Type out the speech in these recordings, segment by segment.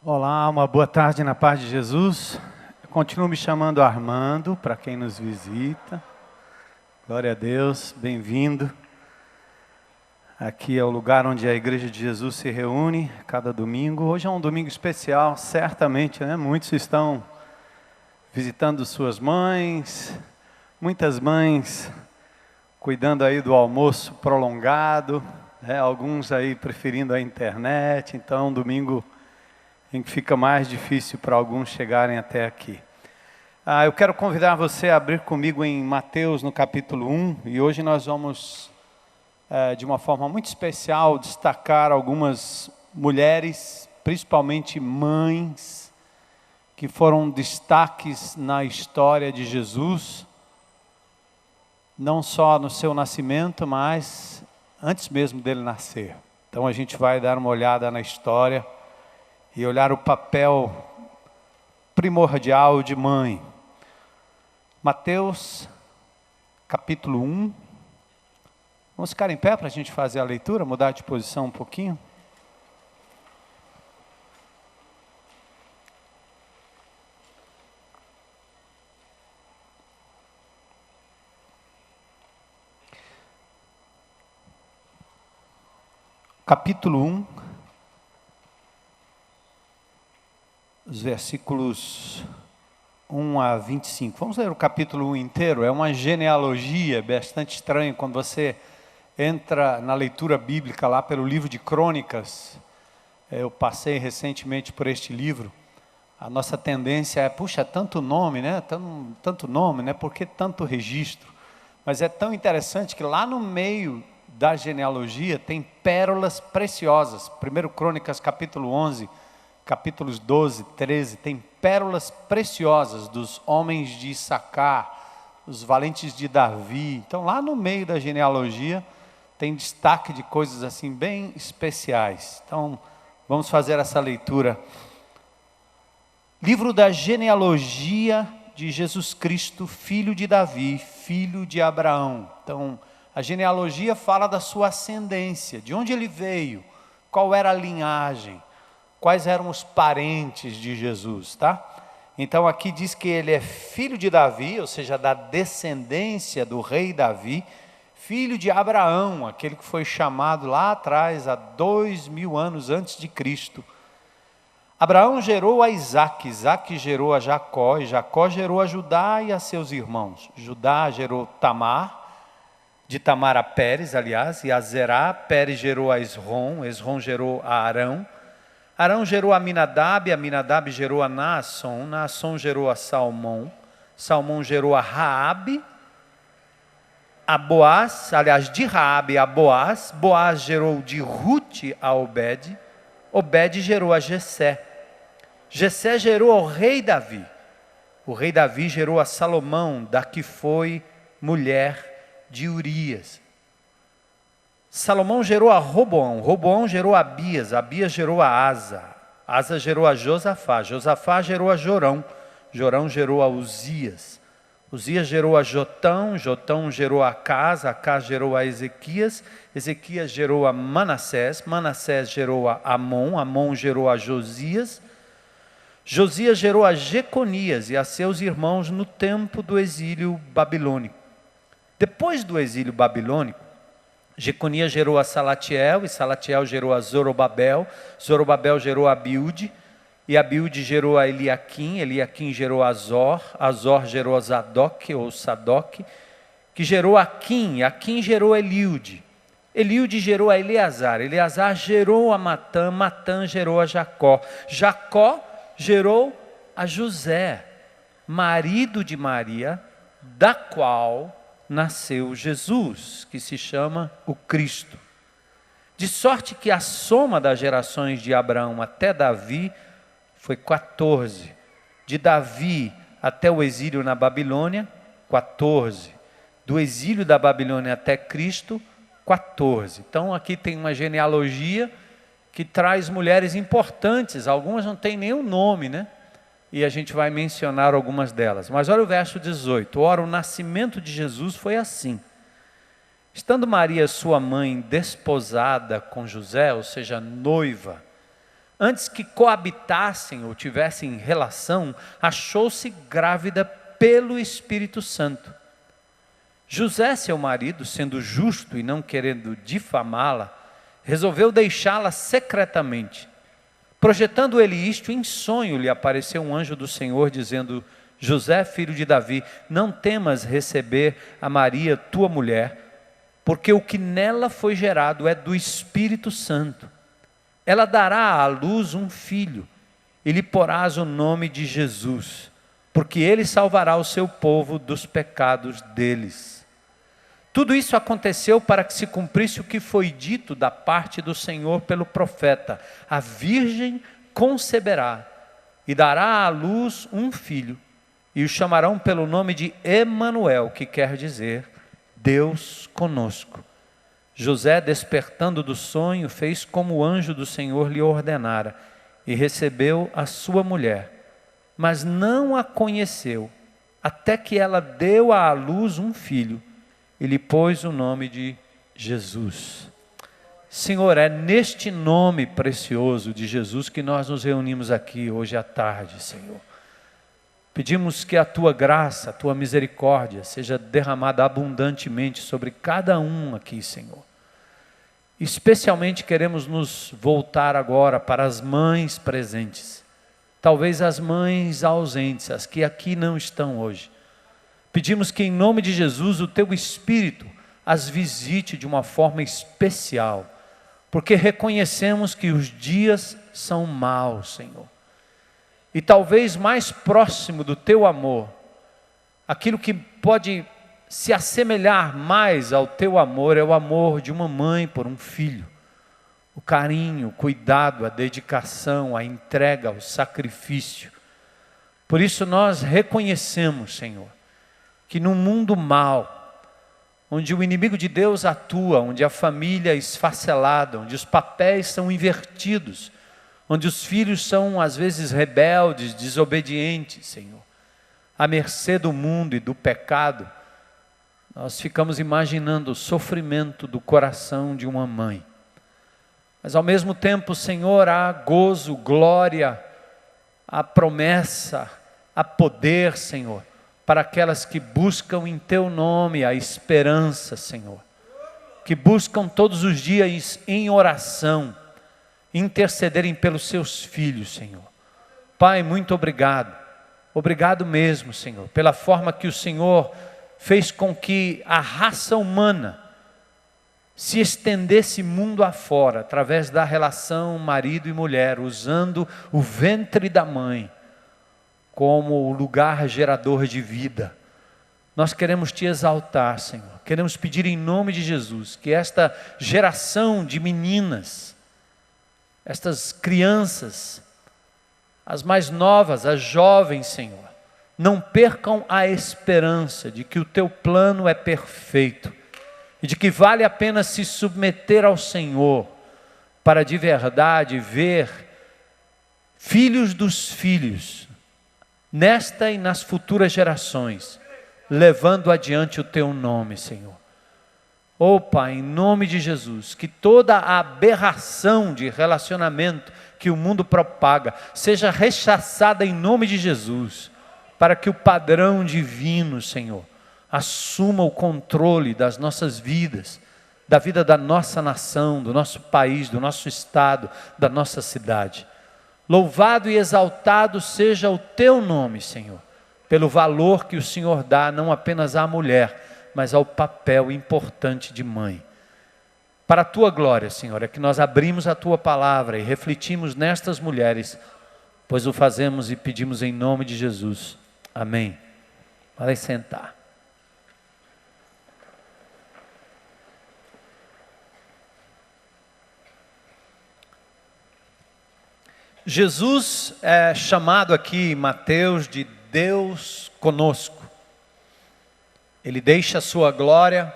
Olá, uma boa tarde na paz de Jesus. Eu continuo me chamando Armando, para quem nos visita. Glória a Deus, bem-vindo. Aqui é o lugar onde a Igreja de Jesus se reúne cada domingo. Hoje é um domingo especial, certamente, né? Muitos estão visitando suas mães, muitas mães cuidando aí do almoço prolongado, né? Alguns aí preferindo a internet, então é um domingo em que fica mais difícil para alguns chegarem até aqui. Eu quero convidar você a abrir comigo em Mateus no capítulo 1, e hoje nós vamos, de uma forma muito especial, destacar algumas mulheres, principalmente mães, que foram destaques na história de Jesus, não só no seu nascimento, mas antes mesmo dele nascer. Então a gente vai dar uma olhada na história e olhar o papel primordial de mãe. Mateus, capítulo 1. Vamos ficar em pé para a gente fazer a leitura, mudar de posição um pouquinho. Capítulo 1. Os versículos 1 a 25. Vamos ler o capítulo 1 inteiro. É uma genealogia bastante estranha quando você entra na leitura bíblica lá pelo livro de Crônicas. Eu passei recentemente por este livro. A nossa tendência é, puxa, tanto nome, né? Tanto nome, né? Por que tanto registro? Mas é tão interessante que lá no meio da genealogia tem pérolas preciosas. 1 Crônicas capítulo 11, capítulos 12, 13, tem pérolas preciosas dos homens de Issacar, os valentes de Davi. Então lá no meio da genealogia tem destaque de coisas assim bem especiais. Então vamos fazer essa leitura. Livro da genealogia de Jesus Cristo, filho de Davi, filho de Abraão. Então a genealogia fala da sua ascendência, de onde ele veio, qual era a linhagem, quais eram os parentes de Jesus, tá? Então aqui diz que ele é filho de Davi, ou seja, da descendência do rei Davi, filho de Abraão, aquele que foi chamado lá atrás, há 2000 anos antes de Cristo. Abraão gerou a Isaque, Isaque gerou a Jacó, e Jacó gerou a Judá e a seus irmãos. Judá gerou Tamar, de Tamar a Pérez, aliás, e a Zerá. Pérez gerou a Esrom, Esrom gerou a Arão. Arão gerou a Aminadab, Aminadab gerou a Naasson, Naasson gerou a Salmão, Salmão gerou a Raabe, a Boaz, aliás, de Raabe a Boaz, Boaz gerou de Rute a Obed, Obed gerou a Jessé, Jessé gerou ao rei Davi, o rei Davi gerou a Salomão, da que foi mulher de Urias. Salomão gerou a Roboão, Roboão gerou a Abias, Abias gerou a Asa, Asa gerou a Josafá, Josafá gerou a Jorão, Jorão gerou a Uzias, Uzias gerou a Jotão, Jotão gerou a Acás, Acás gerou a Ezequias, Ezequias gerou a Manassés, Manassés gerou a Amon, Amon gerou a Josias, Josias gerou a Jeconias e a seus irmãos no tempo do exílio babilônico. Depois do exílio babilônico, Jeconias gerou a Salatiel, e Salatiel gerou a Zorobabel, Zorobabel gerou a Abiúde, e Abiúde gerou a Eliaquim, Eliaquim gerou a Azor, Azor gerou a Zadok, ou Sadoc, que gerou a Aquim, Aquim gerou a Eliúde, Eliúde gerou a Eleazar, Eleazar gerou a Matã, Matã gerou a Jacó, Jacó gerou a José, marido de Maria, da qual nasceu Jesus, que se chama o Cristo. De sorte que a soma das gerações de Abraão até Davi foi 14. De Davi até o exílio na Babilônia, 14. Do exílio da Babilônia até Cristo, 14. Então aqui tem uma genealogia que traz mulheres importantes, algumas não têm nenhum nome, né? E a gente vai mencionar algumas delas. Mas olha o verso 18. Ora, o nascimento de Jesus foi assim. Estando Maria, sua mãe, desposada com José, ou seja, noiva, Antes que coabitassem ou tivessem relação, achou-se grávida pelo Espírito Santo. José, seu marido, sendo justo e não querendo difamá-la, resolveu deixá-la secretamente. Projetando ele isto, em sonho lhe apareceu um anjo do Senhor, dizendo: José, filho de Davi, não temas receber a Maria, tua mulher, porque o que nela foi gerado é do Espírito Santo. Ela dará à luz um filho, e lhe porás o nome de Jesus, porque ele salvará o seu povo dos pecados deles. Tudo isso aconteceu para que se cumprisse o que foi dito da parte do Senhor pelo profeta: a virgem conceberá e dará à luz um filho, e o chamarão pelo nome de Emanuel, que quer dizer Deus conosco. José, despertando do sonho, fez como o anjo do Senhor lhe ordenara, e recebeu a sua mulher, mas não a conheceu, até que ela deu à luz um filho, e lhe pôs o nome de Jesus. Senhor, é neste nome precioso de Jesus que nós nos reunimos aqui hoje à tarde, Senhor. Pedimos que a Tua graça, a Tua misericórdia seja derramada abundantemente sobre cada um aqui, Senhor. Especialmente queremos nos voltar agora para as mães presentes, talvez as mães ausentes, as que aqui não estão hoje. Pedimos que em nome de Jesus o Teu Espírito as visite de uma forma especial, porque reconhecemos que os dias são maus, Senhor. E talvez mais próximo do Teu amor, aquilo que pode se assemelhar mais ao Teu amor é o amor de uma mãe por um filho. O carinho, o cuidado, a dedicação, a entrega, o sacrifício. Por isso nós reconhecemos, Senhor, que num mundo mau, onde o inimigo de Deus atua, onde a família é esfacelada, onde os papéis são invertidos, onde os filhos são às vezes rebeldes, desobedientes, Senhor, à mercê do mundo e do pecado, nós ficamos imaginando o sofrimento do coração de uma mãe. Mas ao mesmo tempo, Senhor, há gozo, glória, há promessa, há poder, Senhor, para aquelas que buscam em Teu nome a esperança, Senhor, que buscam todos os dias em oração, intercederem pelos seus filhos, Senhor. Pai, muito obrigado, obrigado mesmo, Senhor, pela forma que o Senhor fez com que a raça humana se estendesse mundo afora, através da relação marido e mulher, usando o ventre da mãe como lugar gerador de vida. Nós queremos Te exaltar, Senhor. Queremos pedir em nome de Jesus que esta geração de meninas, estas crianças, as mais novas, as jovens, Senhor, não percam a esperança de que o Teu plano é perfeito e de que vale a pena se submeter ao Senhor para de verdade ver filhos dos filhos, nesta e nas futuras gerações, levando adiante o Teu nome, Senhor. Oh Pai, em nome de Jesus, que toda a aberração de relacionamento que o mundo propaga seja rechaçada em nome de Jesus, para que o padrão divino, Senhor, assuma o controle das nossas vidas, da vida da nossa nação, do nosso país, do nosso estado, da nossa cidade. Louvado e exaltado seja o Teu nome, Senhor, pelo valor que o Senhor dá não apenas à mulher, mas ao papel importante de mãe. Para a Tua glória, Senhor, é que nós abrimos a Tua palavra e refletimos nestas mulheres, pois o fazemos e pedimos em nome de Jesus. Amém. Podem sentar. Jesus é chamado aqui em Mateus de Deus conosco. Ele deixa a sua glória,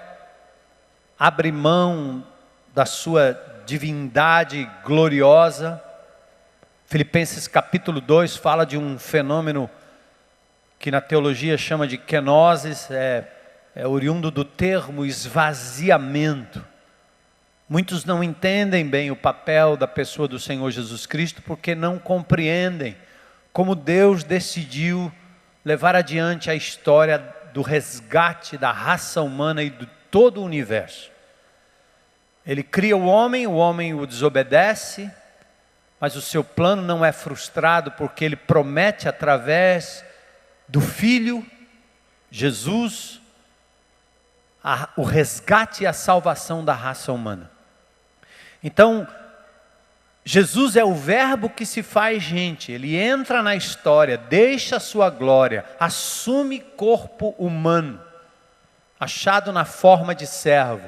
abre mão da sua divindade gloriosa. Filipenses capítulo 2 fala de um fenômeno que na teologia chama de kenosis, é oriundo do termo esvaziamento. Muitos não entendem bem o papel da pessoa do Senhor Jesus Cristo porque não compreendem como Deus decidiu levar adiante a história do resgate da raça humana e de todo o universo. Ele cria o homem o desobedece, mas o seu plano não é frustrado porque ele promete através do Filho, Jesus, o resgate e a salvação da raça humana. Então, Jesus é o verbo que se faz gente, ele entra na história, deixa a sua glória, assume corpo humano, achado na forma de servo.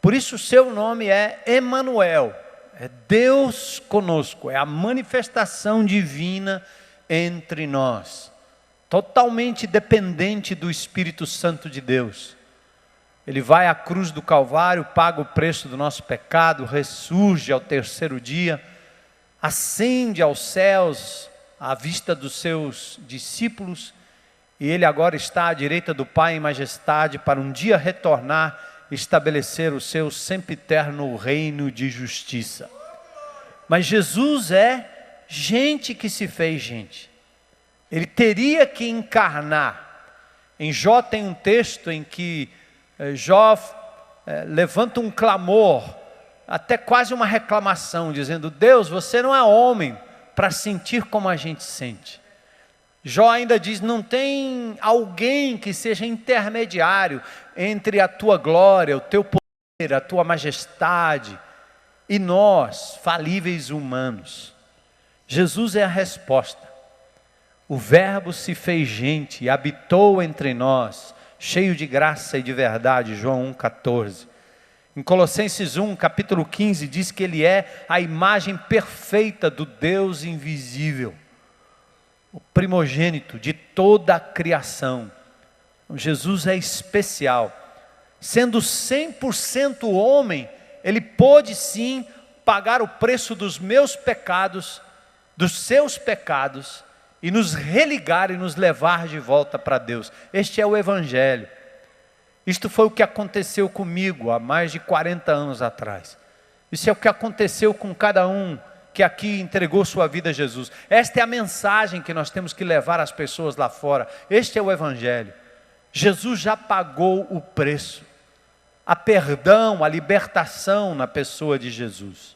Por isso o seu nome é Emanuel, é Deus conosco, é a manifestação divina entre nós, totalmente dependente do Espírito Santo de Deus. Ele vai à cruz do Calvário, paga o preço do nosso pecado, ressurge ao terceiro dia, ascende aos céus à vista dos seus discípulos, e ele agora está à direita do Pai em majestade para um dia retornar e estabelecer o seu sempiterno reino de justiça. Mas Jesus é gente que se fez gente. Ele teria que encarnar. Em Jó tem um texto em que Jó levanta um clamor, até quase uma reclamação, dizendo: Deus, você não é homem para sentir como a gente sente. Jó ainda diz: não tem alguém que seja intermediário entre a tua glória, o teu poder, a tua majestade e nós, falíveis humanos. Jesus é a resposta. O Verbo se fez gente e habitou entre nós, cheio de graça e de verdade, João 1,14. Em Colossenses 1, capítulo 15, diz que ele é a imagem perfeita do Deus invisível, o primogênito de toda a criação. Jesus é especial. Sendo 100% homem, ele pôde sim pagar o preço dos meus pecados, dos seus pecados, e nos religar e nos levar de volta para Deus. Este é o Evangelho. Isto foi o que aconteceu comigo há mais de 40 anos atrás. Isso é o que aconteceu com cada um que aqui entregou sua vida a Jesus. Esta é a mensagem que nós temos que levar às pessoas lá fora. Este é o Evangelho. Jesus já pagou o preço. A perdão, a libertação na pessoa de Jesus.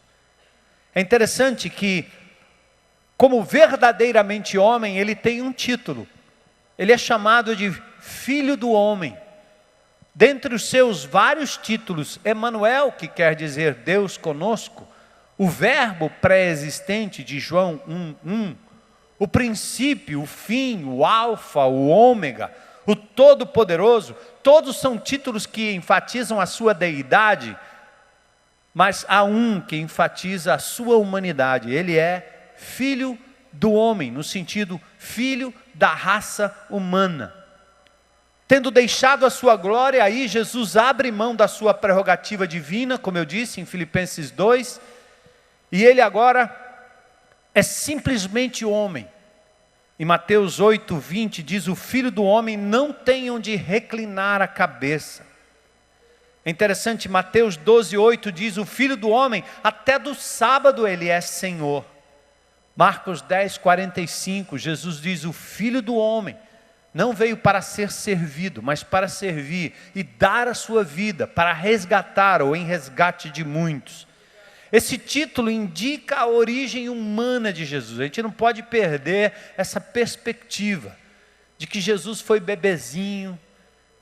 É interessante que, como verdadeiramente homem, ele tem um título. Ele é chamado de Filho do Homem. Dentre os seus vários títulos, Emanuel, que quer dizer Deus conosco, o verbo pré-existente de João 1:1, o princípio, o fim, o alfa, o ômega, o todo-poderoso, todos são títulos que enfatizam a sua deidade, mas há um que enfatiza a sua humanidade. Ele é Filho do homem, no sentido filho da raça humana. Tendo deixado a sua glória, aí Jesus abre mão da sua prerrogativa divina, como eu disse em Filipenses 2, e ele agora é simplesmente homem. Em Mateus 8:20 diz: o Filho do homem não tem onde reclinar a cabeça. É interessante, Mateus 12:8 diz: o Filho do homem, até do sábado ele é Senhor. Marcos 10:45, Jesus diz: o Filho do homem não veio para ser servido, mas para servir e dar a sua vida para resgatar ou em resgate de muitos. Esse título indica a origem humana de Jesus. A gente não pode perder essa perspectiva de que Jesus foi bebezinho,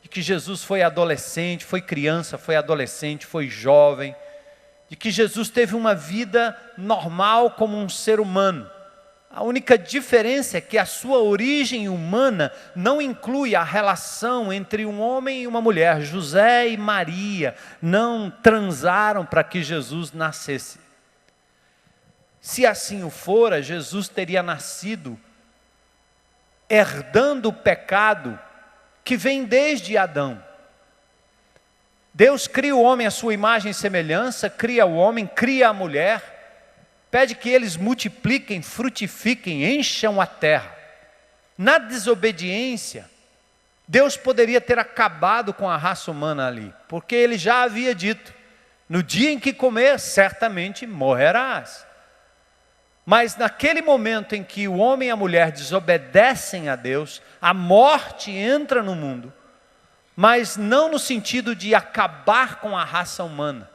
de que Jesus foi adolescente, foi criança, foi adolescente, foi jovem, de que Jesus teve uma vida normal como um ser humano. A única diferença é que a sua origem humana não inclui a relação entre um homem e uma mulher. José e Maria não transaram para que Jesus nascesse. Se assim o fora, Jesus teria nascido herdando o pecado que vem desde Adão. Deus cria o homem à sua imagem e semelhança, cria o homem, cria a mulher, pede que eles multipliquem, frutifiquem, encham a terra. Na desobediência, Deus poderia ter acabado com a raça humana ali, porque ele já havia dito No dia em que comer, certamente morrerás. Mas naquele momento em que o homem e a mulher desobedecem a Deus, a morte entra no mundo, mas não no sentido de acabar com a raça humana.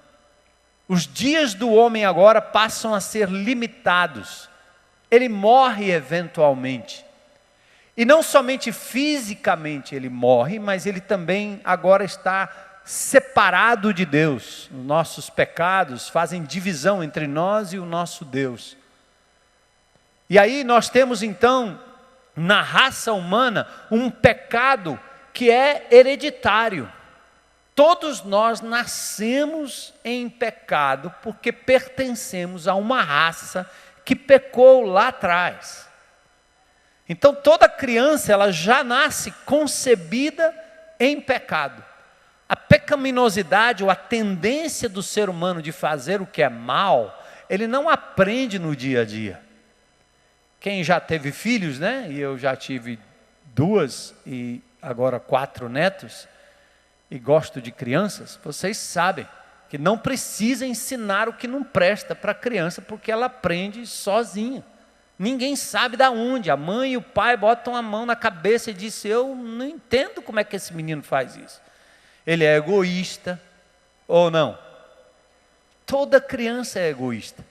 Os dias do homem agora passam a ser limitados. Ele morre eventualmente. E não somente fisicamente ele morre, mas ele também agora está separado de Deus. Os nossos pecados fazem divisão entre nós e o nosso Deus. E aí nós temos então, na raça humana, um pecado que é hereditário. Todos nós nascemos em pecado porque pertencemos a uma raça que pecou lá atrás. Então toda criança ela já nasce concebida em pecado. A pecaminosidade ou a tendência do ser humano de fazer o que é mal, ele não aprende no dia a dia. Quem já teve filhos, né? E eu já tive 2 e agora 4 netos, e gosto de crianças, vocês sabem que não precisa ensinar o que não presta para a criança, porque ela aprende sozinha. Ninguém sabe de onde. A mãe e o pai botam a mão na cabeça e dizem: eu não entendo como é que esse menino faz isso. Ele é egoísta ou não? Toda criança é egoísta.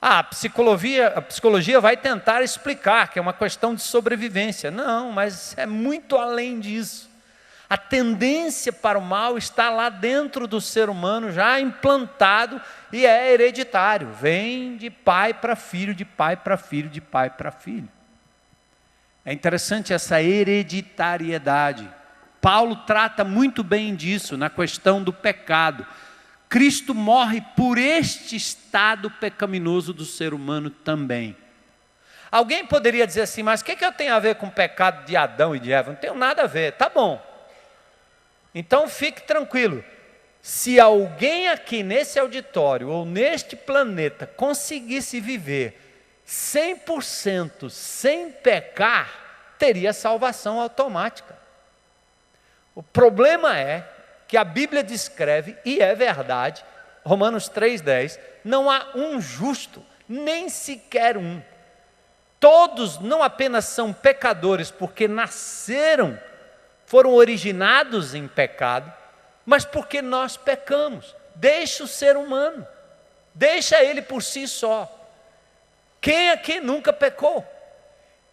A psicologia vai tentar explicar que é uma questão de sobrevivência. Não, mas é muito além disso. A tendência para o mal está lá dentro do ser humano, já implantado, e é hereditário. Vem de pai para filho, de pai para filho, de pai para filho. É interessante essa hereditariedade. Paulo trata muito bem disso na questão do pecado. Cristo morre por este estado pecaminoso do ser humano também. Alguém poderia dizer assim: mas o que eu tenho a ver com o pecado de Adão e de Eva? Não tenho nada a ver. Tá bom. Então fique tranquilo. Se alguém aqui nesse auditório ou neste planeta conseguisse viver 100% sem pecar, teria salvação automática. O problema é que a Bíblia descreve, e é verdade, Romanos 3,10, não há um justo, nem sequer um. Todos não apenas são pecadores porque nasceram, foram originados em pecado, mas porque nós pecamos. Deixa o ser humano, deixa ele por si só. Quem aqui nunca pecou?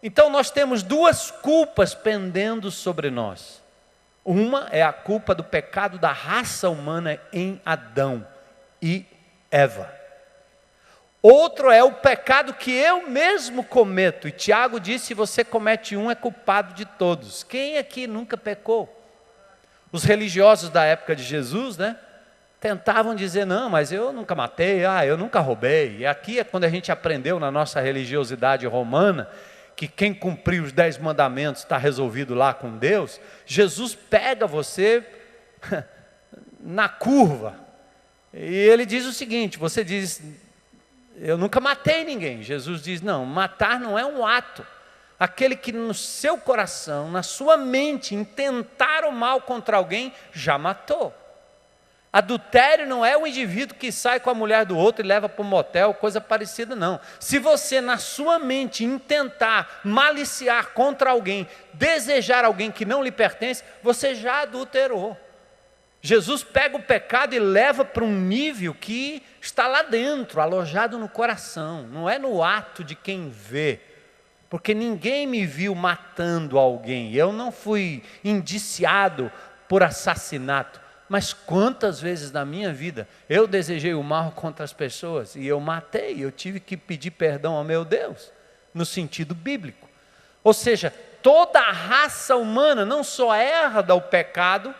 Então nós temos 2 culpas pendendo sobre nós. Uma é a culpa do pecado da raça humana em Adão e Eva. Outro é o pecado que eu mesmo cometo. E Tiago disse: se você comete um, é culpado de todos. Quem aqui nunca pecou? Os religiosos da época de Jesus, né, tentavam dizer: não, mas eu nunca matei, eu nunca roubei. E aqui é quando a gente aprendeu na nossa religiosidade romana que quem cumprir os 10 mandamentos está resolvido lá com Deus. Jesus pega você na curva, e ele diz o seguinte: você diz, eu nunca matei ninguém. Jesus diz: não, matar não é um ato. Aquele que no seu coração, na sua mente, intentar o mal contra alguém, já matou. Adultério não é o indivíduo que sai com a mulher do outro e leva para um motel, coisa parecida, não. Se você na sua mente intentar maliciar contra alguém, desejar alguém que não lhe pertence, você já adulterou. Jesus pega o pecado e leva para um nível que está lá dentro, alojado no coração, não é no ato de quem vê. Porque ninguém me viu matando alguém, eu não fui indiciado por assassinato. Mas quantas vezes na minha vida eu desejei o mal contra as pessoas e eu matei, eu tive que pedir perdão ao meu Deus, no sentido bíblico. Ou seja, toda a raça humana não só herda o pecado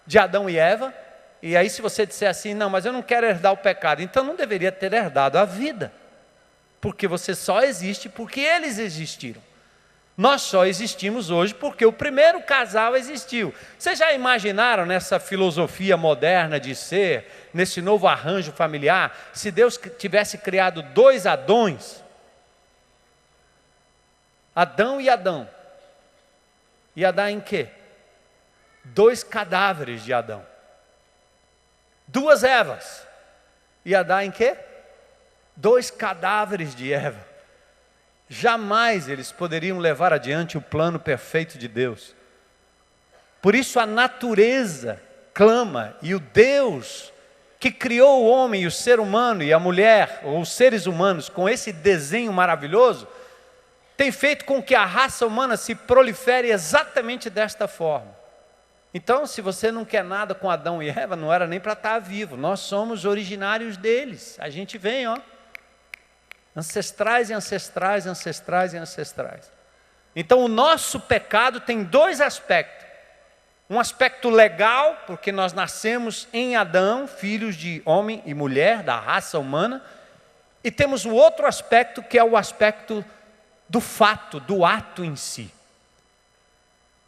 de Adão e Eva, e aí se você disser assim: não, mas eu não quero herdar o pecado, então não deveria ter herdado a vida, porque você só existe porque eles existiram. Nós só existimos hoje porque o primeiro casal existiu. Vocês já imaginaram nessa filosofia moderna de ser, nesse novo arranjo familiar, se Deus tivesse criado 2 Adões? Adão e Adão. Ia dar em quê? 2 cadáveres de Adão. 2 Evas. ia dar em quê? 2 cadáveres de Eva. Jamais eles poderiam levar adiante o plano perfeito de Deus. Por isso a natureza clama, e o Deus que criou o homem e o ser humano e a mulher, ou os seres humanos, com esse desenho maravilhoso, tem feito com que a raça humana se prolifere exatamente desta forma. Então, se você não quer nada com Adão e Eva, não era nem para estar vivo. Nós somos originários deles. A gente vem, ancestrais e ancestrais, ancestrais e ancestrais. Então, o nosso pecado tem 2 aspectos. Um aspecto legal, porque nós nascemos em Adão, filhos de homem e mulher, da raça humana. E temos o outro aspecto, que é o aspecto do fato, do ato em si.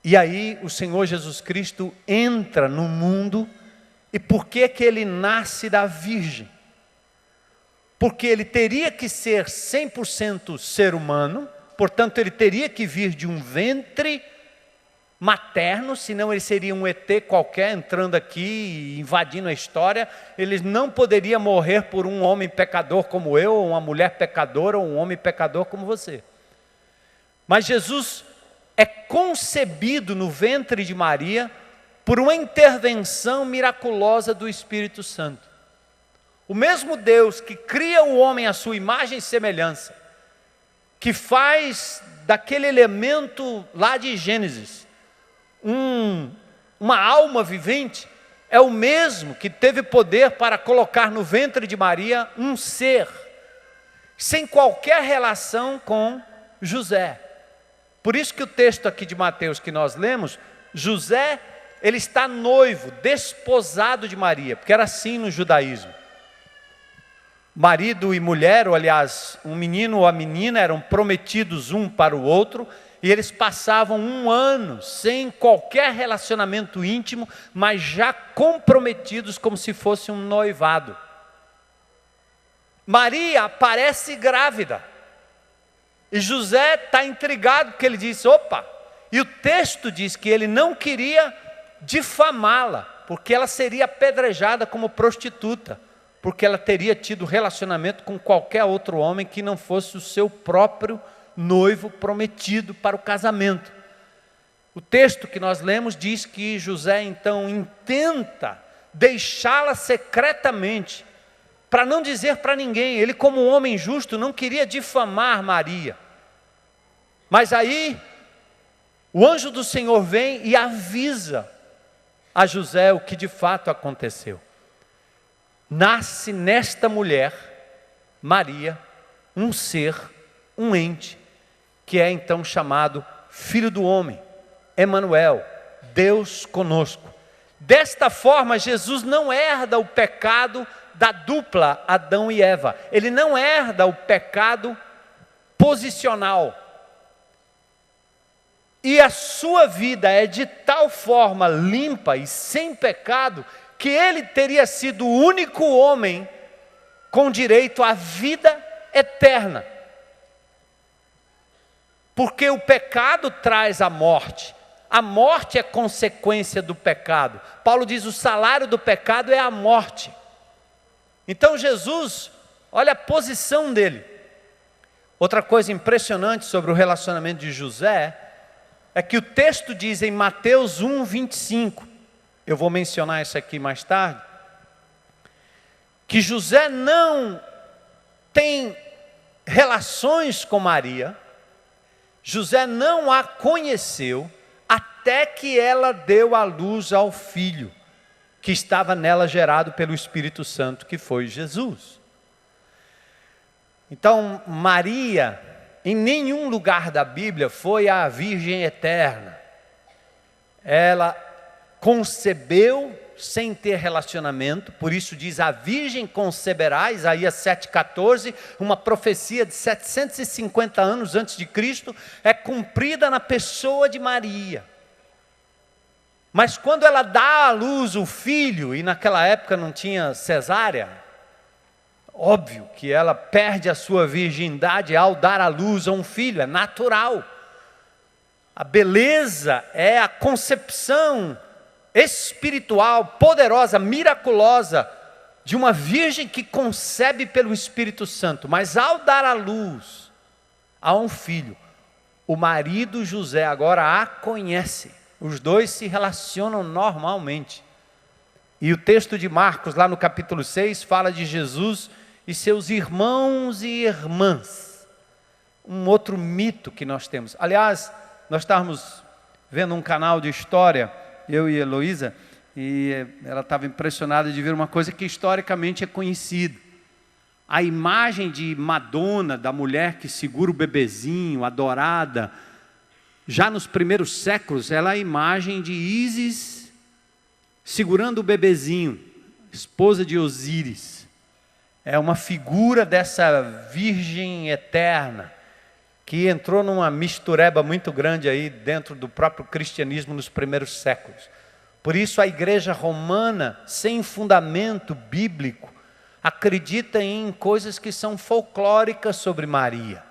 E aí o Senhor Jesus Cristo entra no mundo. E por que que ele nasce da virgem? Porque ele teria que ser 100% ser humano, portanto ele teria que vir de um ventre materno, senão ele seria um ET qualquer entrando aqui e invadindo a história. Ele não poderia morrer por um homem pecador como eu, ou uma mulher pecadora, ou um homem pecador como você. Mas Jesus é concebido no ventre de Maria por uma intervenção miraculosa do Espírito Santo. O mesmo Deus que cria o homem à sua imagem e semelhança, que faz daquele elemento lá de Gênesis uma alma vivente, é o mesmo que teve poder para colocar no ventre de Maria um ser, sem qualquer relação com José. Por isso que o texto aqui de Mateus que nós lemos, José, ele está noivo, desposado de Maria, porque era assim no judaísmo. Marido e mulher, ou aliás, um menino ou a menina, eram prometidos um para o outro, e eles passavam 1 ano sem qualquer relacionamento íntimo, mas já comprometidos como se fosse um noivado. Maria aparece grávida. E José está intrigado, porque ele disse, opa, e o texto diz que ele não queria difamá-la, porque ela seria apedrejada como prostituta, porque ela teria tido relacionamento com qualquer outro homem que não fosse o seu próprio noivo prometido para o casamento. O texto que nós lemos diz que José então intenta deixá-la secretamente, para não dizer para ninguém. Ele, como um homem justo, não queria difamar Maria. Mas aí, o anjo do Senhor vem e avisa a José o que de fato aconteceu. Nasce nesta mulher, Maria, um ser, um ente, que é então chamado Filho do Homem, Emanuel, Deus conosco. Desta forma, Jesus não herda o pecado da dupla Adão e Eva. Ele não herda o pecado posicional. E a sua vida é de tal forma limpa e sem pecado, que ele teria sido o único homem com direito à vida eterna. Porque o pecado traz a morte é consequência do pecado. Paulo diz, o salário do pecado é a morte. Então Jesus, olha a posição dele. Outra coisa impressionante sobre o relacionamento de José, é que o texto diz em Mateus 1:25, eu vou mencionar isso aqui mais tarde, que José não tem relações com Maria, José não a conheceu, até que ela deu à luz ao filho, que estava nela gerado pelo Espírito Santo, que foi Jesus. Então Maria, em nenhum lugar da Bíblia, foi a Virgem Eterna. Ela concebeu sem ter relacionamento, por isso diz, a Virgem conceberá, Isaías 7,14, uma profecia de 750 anos antes de Cristo, é cumprida na pessoa de Maria. Mas quando ela dá à luz o filho, e naquela época não tinha cesárea, óbvio que ela perde a sua virgindade ao dar à luz a um filho, é natural. A beleza é a concepção espiritual, poderosa, miraculosa, de uma virgem que concebe pelo Espírito Santo, mas ao dar à luz a um filho, o marido José agora a conhece. Os dois se relacionam normalmente. E o texto de Marcos, lá no capítulo 6, fala de Jesus e seus irmãos e irmãs. Um outro mito que nós temos. Aliás, nós estávamos vendo um canal de história, eu e Heloísa, e ela estava impressionada de ver uma coisa que historicamente é conhecida. A imagem de Madonna, da mulher que segura o bebezinho, adorada, já nos primeiros séculos, ela é a imagem de Ísis segurando o bebezinho, esposa de Osíris. É uma figura dessa virgem eterna, que entrou numa mistureba muito grande aí dentro do próprio cristianismo nos primeiros séculos. Por isso a igreja romana, sem fundamento bíblico, acredita em coisas que são folclóricas sobre Maria.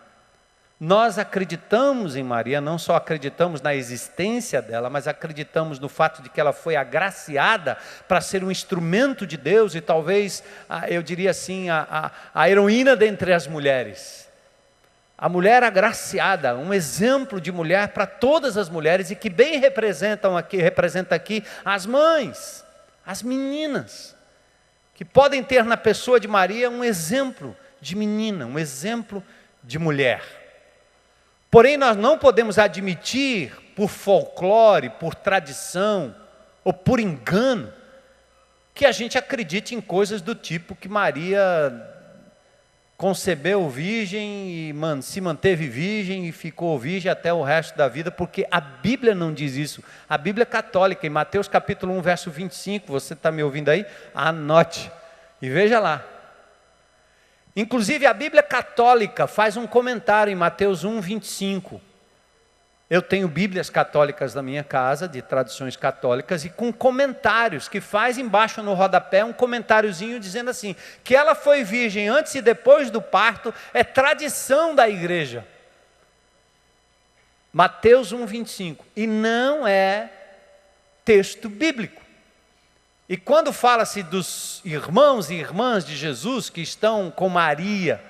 Nós acreditamos em Maria, não só acreditamos na existência dela, mas acreditamos no fato de que ela foi agraciada para ser um instrumento de Deus e talvez, eu diria assim, a heroína dentre as mulheres. A mulher agraciada, um exemplo de mulher para todas as mulheres e que bem representa aqui as mães, as meninas, que podem ter na pessoa de Maria um exemplo de menina, um exemplo de mulher. Porém, nós não podemos admitir, por folclore, por tradição, ou por engano, que a gente acredite em coisas do tipo que Maria concebeu virgem e se manteve virgem e ficou virgem até o resto da vida, porque a Bíblia não diz isso. A Bíblia é católica, em Mateus capítulo 1, verso 25, você está me ouvindo aí? Anote e veja lá. Inclusive a Bíblia católica faz um comentário em Mateus 1, 25. Eu tenho Bíblias católicas na minha casa, de tradições católicas, e com comentários, que faz embaixo no rodapé um comentáriozinho dizendo assim, que ela foi virgem antes e depois do parto, é tradição da igreja. Mateus 1, 25. E não é texto bíblico. E quando fala-se dos irmãos e irmãs de Jesus que estão com Maria,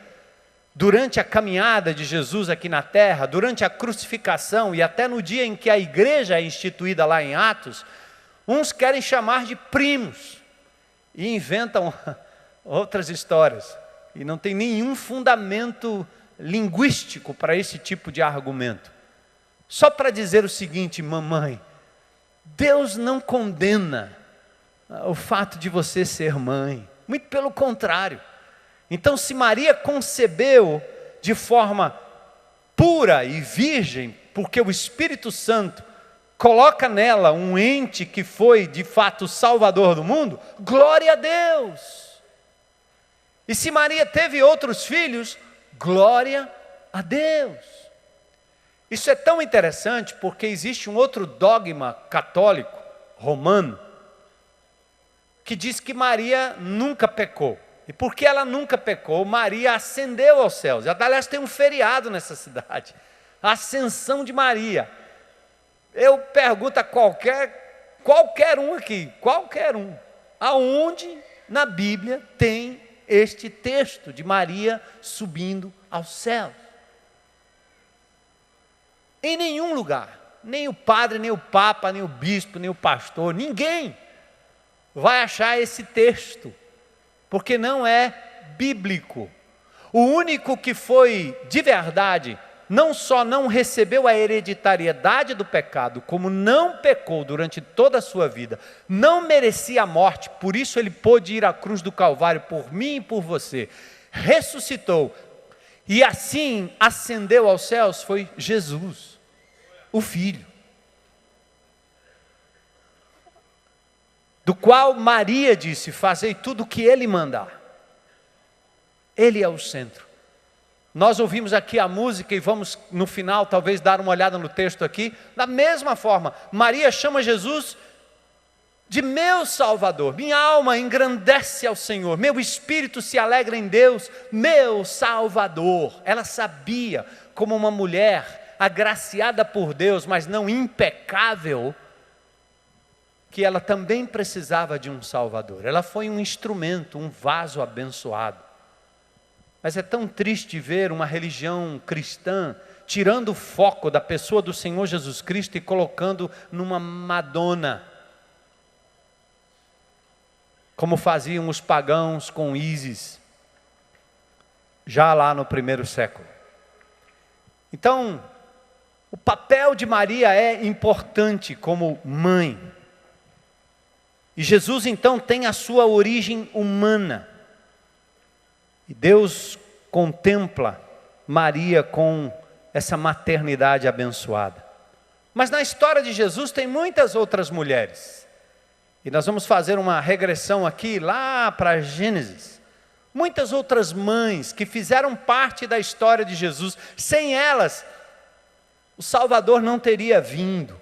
durante a caminhada de Jesus aqui na terra, durante a crucificação e até no dia em que a igreja é instituída lá em Atos, uns querem chamar de primos e inventam outras histórias. E não tem nenhum fundamento linguístico para esse tipo de argumento. Só para dizer o seguinte, mamãe, Deus não condena o fato de você ser mãe, muito pelo contrário. Então, se Maria concebeu de forma pura e virgem, porque o Espírito Santo coloca nela um ente que foi de fato o Salvador do mundo, glória a Deus. E se Maria teve outros filhos, glória a Deus. Isso é tão interessante porque existe um outro dogma católico, romano, que diz que Maria nunca pecou. E porque ela nunca pecou, Maria ascendeu aos céus. Aliás, tem um feriado nessa cidade, a Ascensão de Maria. Eu pergunto a qualquer um aqui, qualquer um, aonde na Bíblia tem este texto de Maria subindo aos céus? Em nenhum lugar, nem o padre, nem o papa, nem o bispo, nem o pastor, ninguém vai achar esse texto, porque não é bíblico. O único que foi de verdade, não só não recebeu a hereditariedade do pecado, como não pecou durante toda a sua vida, não merecia a morte, por isso ele pôde ir à cruz do Calvário por mim e por você, ressuscitou, e assim ascendeu aos céus, foi Jesus, o Filho, do qual Maria disse, fazei tudo o que Ele mandar. Ele é o centro. Nós ouvimos aqui a música e vamos no final talvez dar uma olhada no texto aqui. Da mesma forma, Maria chama Jesus de meu Salvador. Minha alma engrandece ao Senhor, meu espírito se alegra em Deus, meu Salvador. Ela sabia, como uma mulher agraciada por Deus, mas não impecável, que ela também precisava de um Salvador. Ela foi um instrumento, um vaso abençoado. Mas é tão triste ver uma religião cristã tirando o foco da pessoa do Senhor Jesus Cristo e colocando numa Madonna, como faziam os pagãos com Ísis, já lá no primeiro século. Então, o papel de Maria é importante como mãe. E Jesus então tem a sua origem humana. E Deus contempla Maria com essa maternidade abençoada. Mas na história de Jesus tem muitas outras mulheres. E nós vamos fazer uma regressão aqui, lá para Gênesis. Muitas outras mães que fizeram parte da história de Jesus. Sem elas, o Salvador não teria vindo.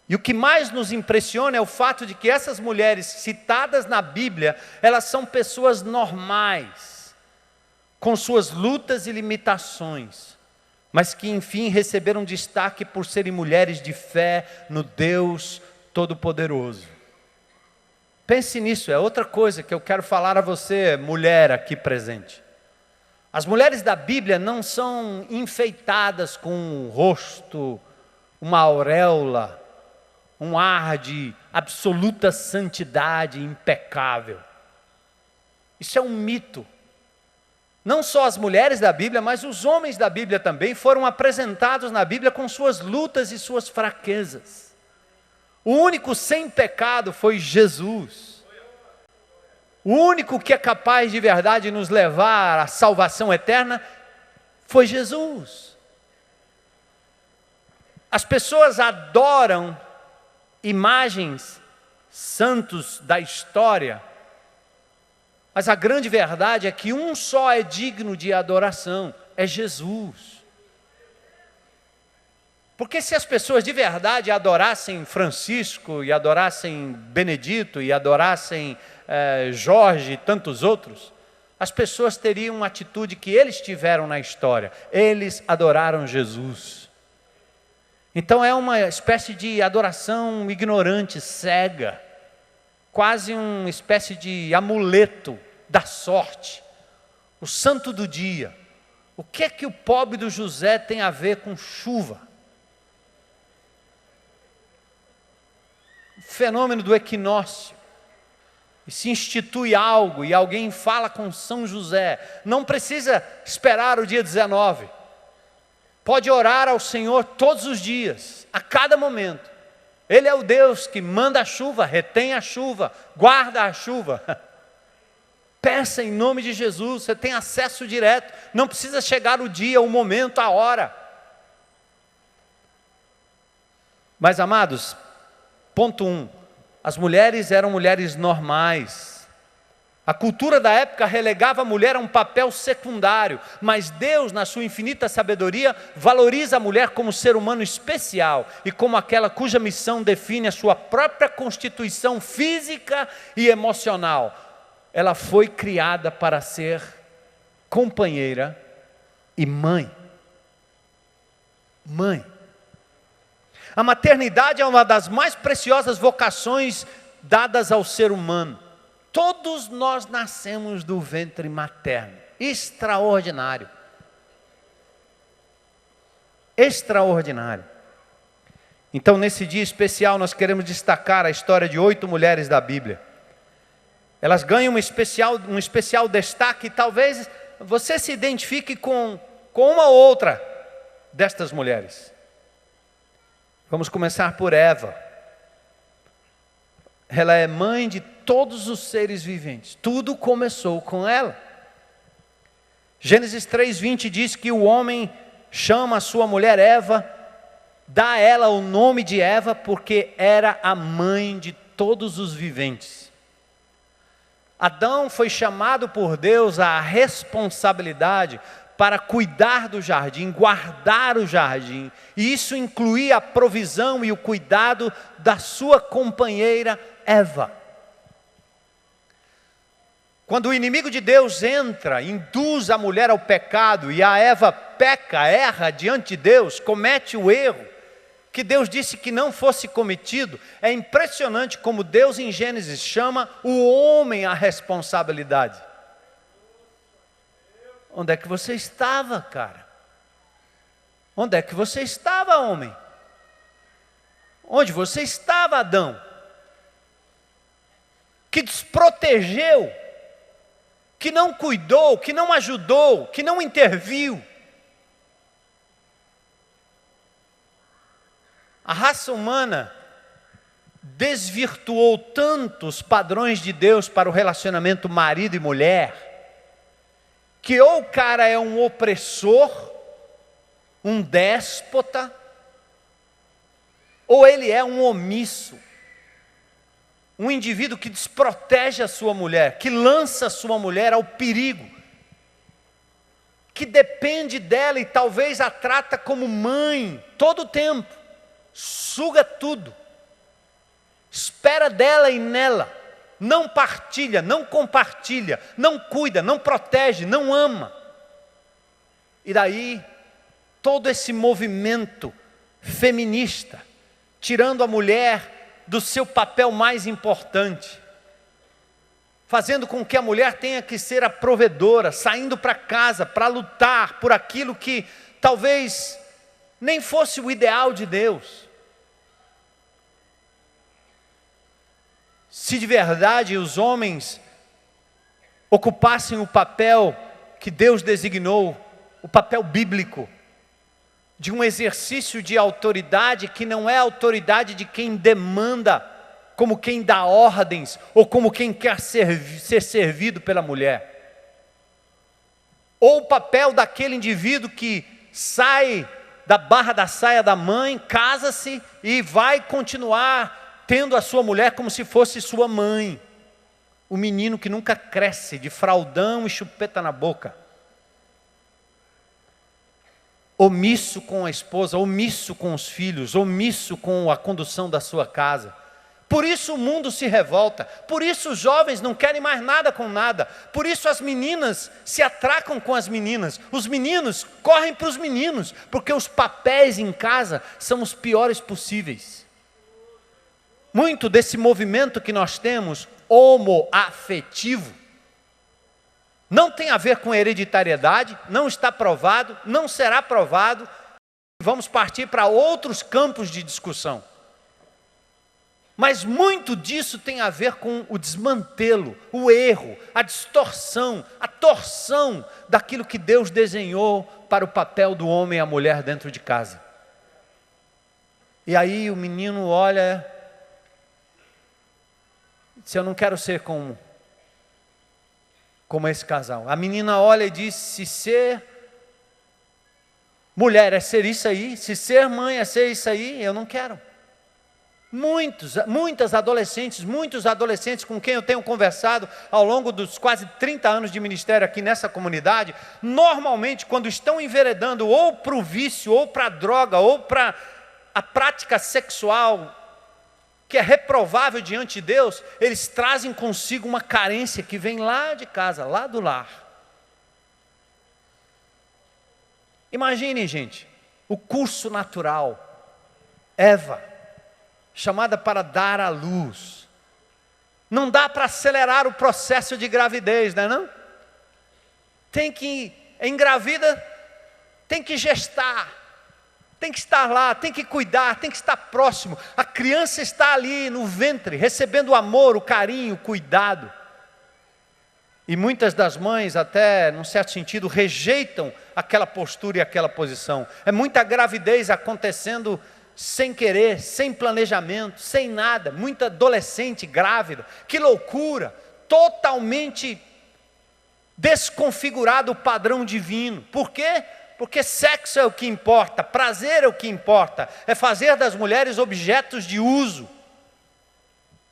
E o que mais nos impressiona é o fato de que essas mulheres citadas na Bíblia, elas são pessoas normais, com suas lutas e limitações, mas que enfim receberam destaque por serem mulheres de fé no Deus Todo-Poderoso. Pense nisso, é outra coisa que eu quero falar a você, mulher aqui presente. As mulheres da Bíblia não são enfeitadas com um rosto, uma auréola, um ar de absoluta santidade impecável. Isso é um mito. Não só as mulheres da Bíblia, mas os homens da Bíblia também foram apresentados na Bíblia com suas lutas e suas fraquezas. O único sem pecado foi Jesus. O único que é capaz de verdade nos levar à salvação eterna foi Jesus. As pessoas adoram imagens, santos da história, mas a grande verdade é que um só é digno de adoração, é Jesus. Porque se as pessoas de verdade adorassem Francisco, e adorassem Benedito, e adorassem Jorge e tantos outros, as pessoas teriam uma atitude que eles tiveram na história, eles adoraram Jesus. Então é uma espécie de adoração ignorante, cega, quase uma espécie de amuleto da sorte, o santo do dia. O que é que o pobre do José tem a ver com chuva? O fenômeno do equinócio. E se institui algo e alguém fala com São José, não precisa esperar o dia 19. Pode orar ao Senhor todos os dias, a cada momento. Ele é o Deus que manda a chuva, retém a chuva, guarda a chuva. Peça em nome de Jesus, você tem acesso direto, não precisa chegar o dia, o momento, a hora. Mas amados, ponto 1, as mulheres eram mulheres normais. A cultura da época relegava a mulher a um papel secundário, mas Deus, na sua infinita sabedoria, valoriza a mulher como ser humano especial e como aquela cuja missão define a sua própria constituição física e emocional. Ela foi criada para ser companheira e mãe. Mãe. A maternidade é uma das mais preciosas vocações dadas ao ser humano. Todos nós nascemos do ventre materno. Extraordinário. Extraordinário. Então, nesse dia especial, nós queremos destacar a história de 8 mulheres da Bíblia. Elas ganham um especial destaque, e talvez você se identifique com uma ou outra destas mulheres. Vamos começar por Eva. Ela é mãe de todos os seres viventes. Tudo começou com ela. Gênesis 3:20 diz que o homem chama a sua mulher Eva, dá a ela o nome de Eva porque era a mãe de todos os viventes. Adão foi chamado por Deus à responsabilidade para cuidar do jardim, guardar o jardim. E isso incluía a provisão e o cuidado da sua companheira Eva. Quando o inimigo de Deus entra, induz a mulher ao pecado, e a Eva peca, erra diante de Deus, comete o erro, que Deus disse que não fosse cometido. É impressionante como Deus em Gênesis chama o homem à responsabilidade. Onde é que você estava, cara? Onde é que você estava, homem? Onde você estava, Adão? Que desprotegeu, que não cuidou, que não ajudou, que não interviu. A raça humana desvirtuou tanto os padrões de Deus para o relacionamento marido e mulher, que ou o cara é um opressor, um déspota, ou ele é um omisso, um indivíduo que desprotege a sua mulher, que lança a sua mulher ao perigo, que depende dela e talvez a trata como mãe todo o tempo, suga tudo, espera dela e nela, não partilha, não compartilha, não cuida, não protege, não ama. E daí, todo esse movimento feminista, tirando a mulher do seu papel mais importante, fazendo com que a mulher tenha que ser a provedora, saindo para casa para lutar por aquilo que talvez nem fosse o ideal de Deus. Se de verdade os homens ocupassem o papel que Deus designou, o papel bíblico, de um exercício de autoridade que não é a autoridade de quem demanda, como quem dá ordens, ou como quem quer ser servido pela mulher. Ou o papel daquele indivíduo que sai da barra da saia da mãe, casa-se e vai continuar tendo a sua mulher como se fosse sua mãe. O menino que nunca cresce, de fraldão e chupeta na boca. Omisso com a esposa, omisso com os filhos, omisso com a condução da sua casa. Por isso o mundo se revolta, por isso os jovens não querem mais nada com nada, por isso as meninas se atracam com as meninas, os meninos correm para os meninos, porque os papéis em casa são os piores possíveis. Muito desse movimento que nós temos, homoafetivo, não tem a ver com hereditariedade, não está provado, não será provado. Vamos partir para outros campos de discussão. Mas muito disso tem a ver com o desmantelo, o erro, a distorção, a torção daquilo que Deus desenhou para o papel do homem e a mulher dentro de casa. E aí o menino olha, diz: eu não quero ser como esse casal. A menina olha e diz: se ser mulher é ser isso aí, se ser mãe é ser isso aí, eu não quero. Muitos adolescentes com quem eu tenho conversado ao longo dos quase 30 anos de ministério aqui nessa comunidade, normalmente quando estão enveredando ou para o vício, ou para a droga, ou para a prática sexual, que é reprovável diante de Deus, eles trazem consigo uma carência que vem lá de casa, lá do lar. Imaginem, gente, o curso natural. Eva, chamada para dar à luz. Não dá para acelerar o processo de gravidez, não é não? Tem que, engravida, tem que gestar. Tem que estar lá, tem que cuidar, tem que estar próximo. A criança está ali no ventre, recebendo o amor, o carinho, o cuidado. E muitas das mães, até num certo sentido, rejeitam aquela postura e aquela posição. É muita gravidez acontecendo sem querer, sem planejamento, sem nada. Muita adolescente grávida. Que loucura! Totalmente desconfigurado o padrão divino. Por quê? Porque sexo é o que importa, prazer é o que importa, é fazer das mulheres objetos de uso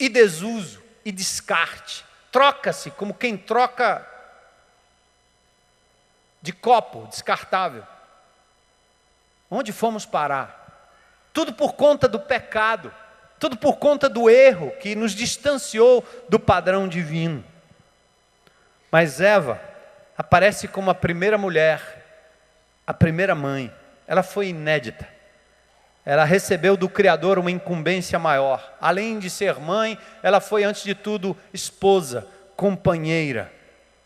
e desuso e descarte. Troca-se como quem troca de copo descartável. Onde fomos parar? Tudo por conta do pecado, tudo por conta do erro que nos distanciou do padrão divino. Mas Eva aparece como a primeira mulher, a primeira mãe. Ela foi inédita. ela recebeu do Criador uma incumbência maior. Além de ser mãe, ela foi antes de tudo esposa, companheira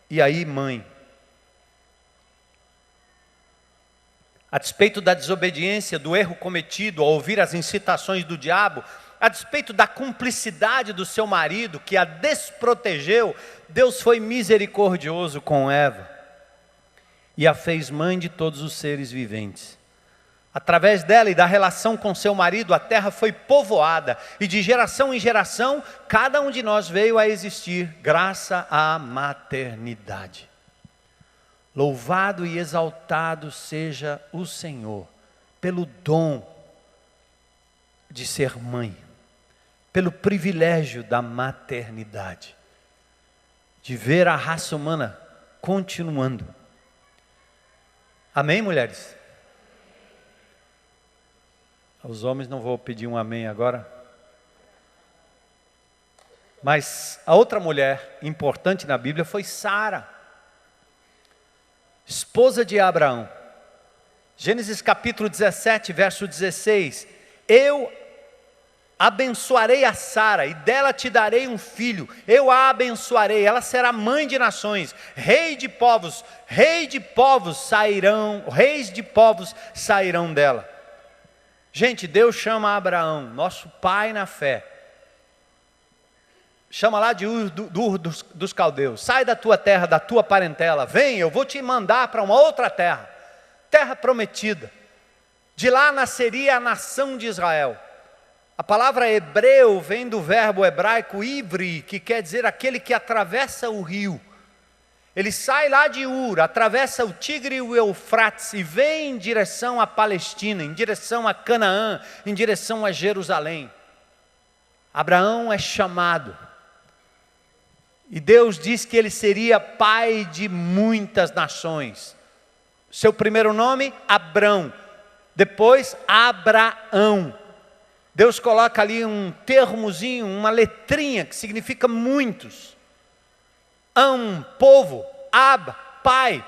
e aí mãe. A despeito da desobediência, do erro cometido ao ouvir as incitações do diabo, a despeito da cumplicidade do seu marido que a desprotegeu, Deus foi misericordioso com Eva e a fez mãe de todos os seres viventes. Através dela e da relação com seu marido, a terra foi povoada e de geração em geração, cada um de nós veio a existir graças à maternidade. Louvado e exaltado seja o Senhor pelo dom de ser mãe, pelo privilégio da maternidade, de ver a raça humana continuando. Amém, mulheres? Os homens não vou pedir um amém agora. Mas a outra mulher importante na Bíblia foi Sara, esposa de Abraão. Gênesis capítulo 17, verso 16. Eu abençoarei a Sara e dela te darei um filho. Eu a abençoarei, ela será mãe de nações, reis de povos sairão dela. Gente, Deus chama Abraão, nosso pai na fé. Chama lá de Ur dos caldeus. Sai da tua terra, da tua parentela. Vem, eu vou te mandar para uma outra terra. Terra prometida. De lá nasceria a nação de Israel. A palavra hebreu vem do verbo hebraico ivri, que quer dizer aquele que atravessa o rio. Ele sai lá de Ur, atravessa o Tigre e o Eufrates e vem em direção à Palestina, em direção a Canaã, em direção a Jerusalém. Abraão é chamado. E Deus diz que ele seria pai de muitas nações. Seu primeiro nome, Abrão. Depois, Abraão. Deus coloca ali um termozinho, uma letrinha que significa muitos. Povo, Ab, pai,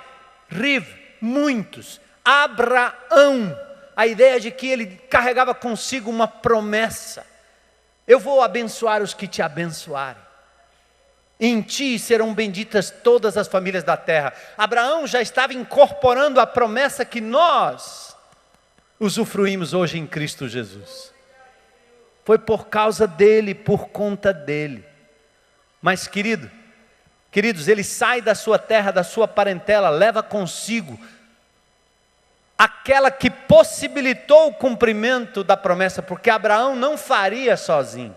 Riv, muitos. Abraão, a ideia de que ele carregava consigo uma promessa. Eu vou abençoar os que te abençoarem. Em ti serão benditas todas as famílias da terra. Abraão já estava incorporando a promessa que nós usufruímos hoje em Cristo Jesus. Foi por causa dele, por conta dele. Mas queridos, ele sai da sua terra, da sua parentela, leva consigo aquela que possibilitou o cumprimento da promessa, porque Abraão não faria sozinho.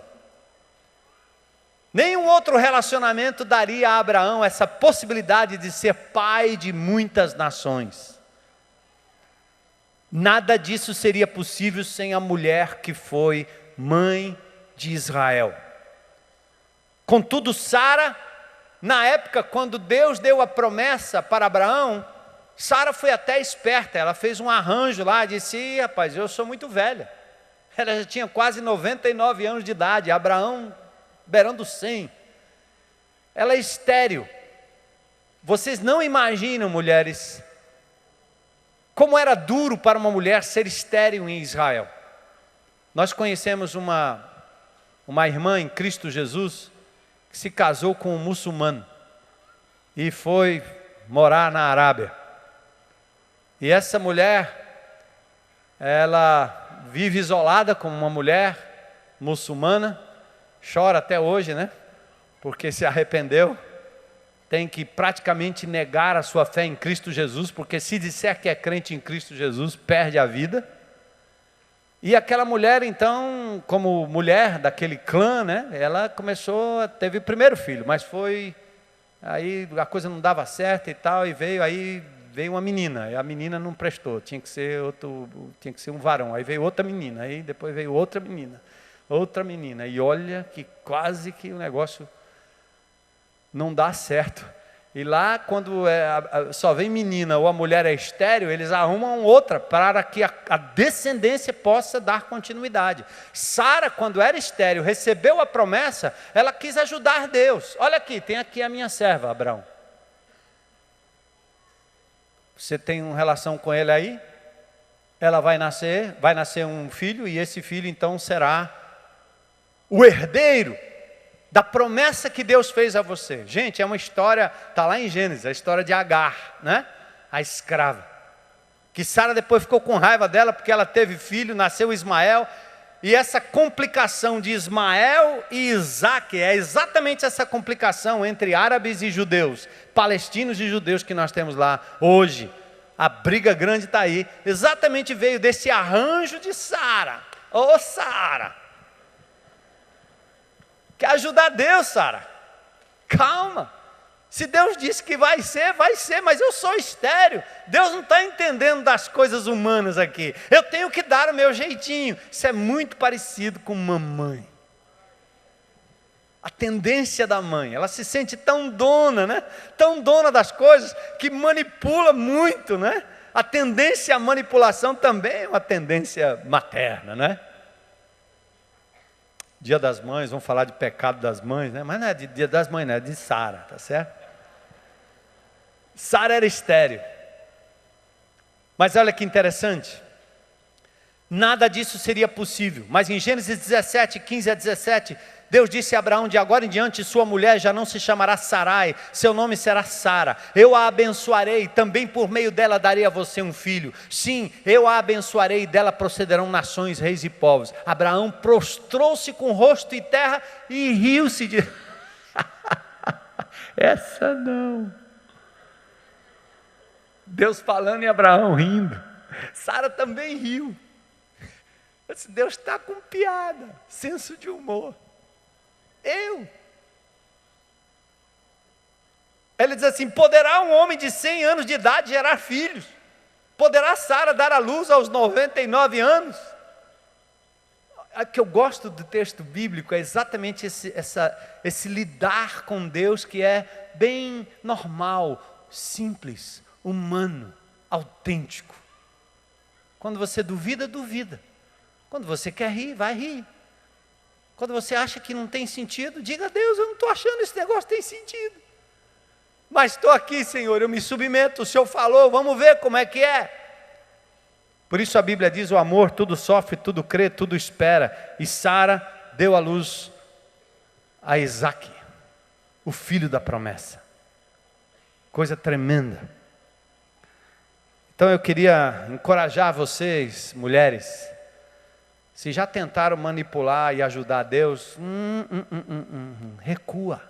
Nenhum outro relacionamento daria a Abraão essa possibilidade de ser pai de muitas nações. Nada disso seria possível sem a mulher que foi mãe de Israel. Contudo, Sara, na época quando Deus deu a promessa para Abraão, Sara foi até esperta, ela fez um arranjo lá, disse: rapaz, eu sou muito velha. Ela já tinha quase 99 anos de idade, Abraão beirando 100. Ela é estéril. Vocês não imaginam, mulheres, como era duro para uma mulher ser estéril em Israel. Nós conhecemos uma irmã em Cristo Jesus que se casou com um muçulmano e foi morar na Arábia. E essa mulher, ela vive isolada como uma mulher muçulmana, chora até hoje, né? Porque se arrependeu, tem que praticamente negar a sua fé em Cristo Jesus, porque se disser que é crente em Cristo Jesus, perde a vida. E aquela mulher, então, como mulher daquele clã, né? Ela teve o primeiro filho, mas aí a coisa não dava certo e tal, e veio uma menina, e a menina não prestou, tinha que ser um varão. Aí veio outra menina, aí depois veio outra menina, e olha que quase que o negócio não dá certo. E lá, quando só vem menina ou a mulher é estéril, eles arrumam outra para que a descendência possa dar continuidade. Sara, quando era estéril, recebeu a promessa, ela quis ajudar Deus. Olha aqui, tem aqui a minha serva, Abraão. Você tem uma relação com ele aí? vai nascer um filho, e esse filho então será o herdeiro da promessa que Deus fez a você. Gente, é uma história, está lá em Gênesis, a história de Agar, né? A escrava. Que Sara depois ficou com raiva dela porque ela teve filho, nasceu Ismael. E essa complicação de Ismael e Isaque é exatamente essa complicação entre árabes e judeus, palestinos e judeus que nós temos lá hoje. A briga grande está aí. Exatamente veio desse arranjo de Sara. Ô Sara! Quer ajudar Deus, Sara? Calma. Se Deus disse que vai ser, mas eu sou estéril. Deus não está entendendo das coisas humanas aqui. Eu tenho que dar o meu jeitinho. Isso é muito parecido com mamãe. A tendência da mãe, ela se sente tão dona, né? Tão dona das coisas, que manipula muito, né? A tendência à manipulação também é uma tendência materna, né? Dia das Mães, vamos falar de pecado das mães, né? Mas não é de Dia das Mães, não, é de Sara, tá certo? Sara era estéril. Mas olha que interessante. Nada disso seria possível. Mas em Gênesis 17, 15 a 17, Deus disse a Abraão: de agora em diante sua mulher já não se chamará Sarai, seu nome será Sara. Eu a abençoarei, também por meio dela darei a você um filho. Sim, eu a abençoarei, dela procederão nações, reis e povos. Abraão prostrou-se com rosto e terra e riu-se de... Essa não. Deus falando e Abraão rindo. Sara também riu. Deus está com piada, senso de humor. Ele diz assim: poderá um homem de 100 anos de idade gerar filhos? Poderá Sara dar à luz aos 99 anos? O que eu gosto do texto bíblico é exatamente esse lidar com Deus, que é bem normal, simples, humano, autêntico. Quando você duvida, duvida. Quando você quer rir, vai rir. Quando você acha que não tem sentido, diga a Deus: eu não estou achando esse negócio tem sentido. Mas estou aqui, Senhor, eu me submeto, o Senhor falou, vamos ver como é que é. Por isso a Bíblia diz: o amor tudo sofre, tudo crê, tudo espera. E Sara deu à luz a Isaque, o filho da promessa. Coisa tremenda. Então eu queria encorajar vocês, mulheres, se já tentaram manipular e ajudar Deus, recua.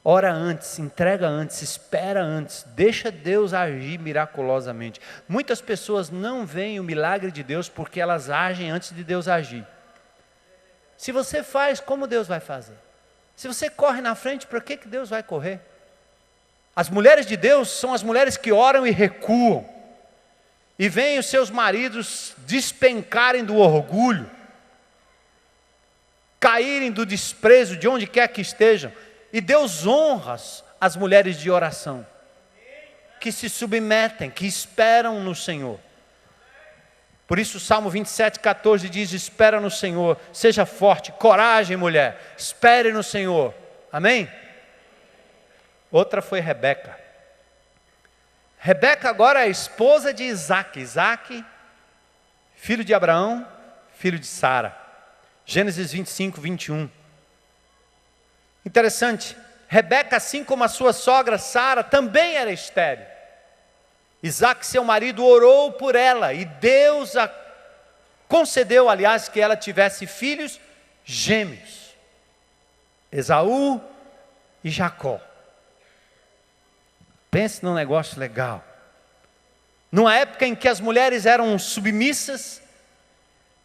Ora antes, entrega antes, espera antes, deixa Deus agir miraculosamente. Muitas pessoas não veem o milagre de Deus porque elas agem antes de Deus agir. Se você faz, como Deus vai fazer? Se você corre na frente, para que Deus vai correr? As mulheres de Deus são as mulheres que oram e recuam. E veem os seus maridos despencarem do orgulho, caírem do desprezo de onde quer que estejam. E Deus honra as mulheres de oração, que se submetem, que esperam no Senhor. Por isso o Salmo 27, 14 diz: espera no Senhor, seja forte, coragem, mulher, espere no Senhor. Amém? Outra foi Rebeca. Rebeca agora é a esposa de Isaque. Isaque, filho de Abraão, filho de Sara. Gênesis 25, 21. Interessante, Rebeca, assim como a sua sogra Sara, também era estéril. Isaque, seu marido, orou por ela, e Deus a concedeu, aliás, que ela tivesse filhos gêmeos, Esaú e Jacó. Pense num negócio legal. Numa época em que as mulheres eram submissas,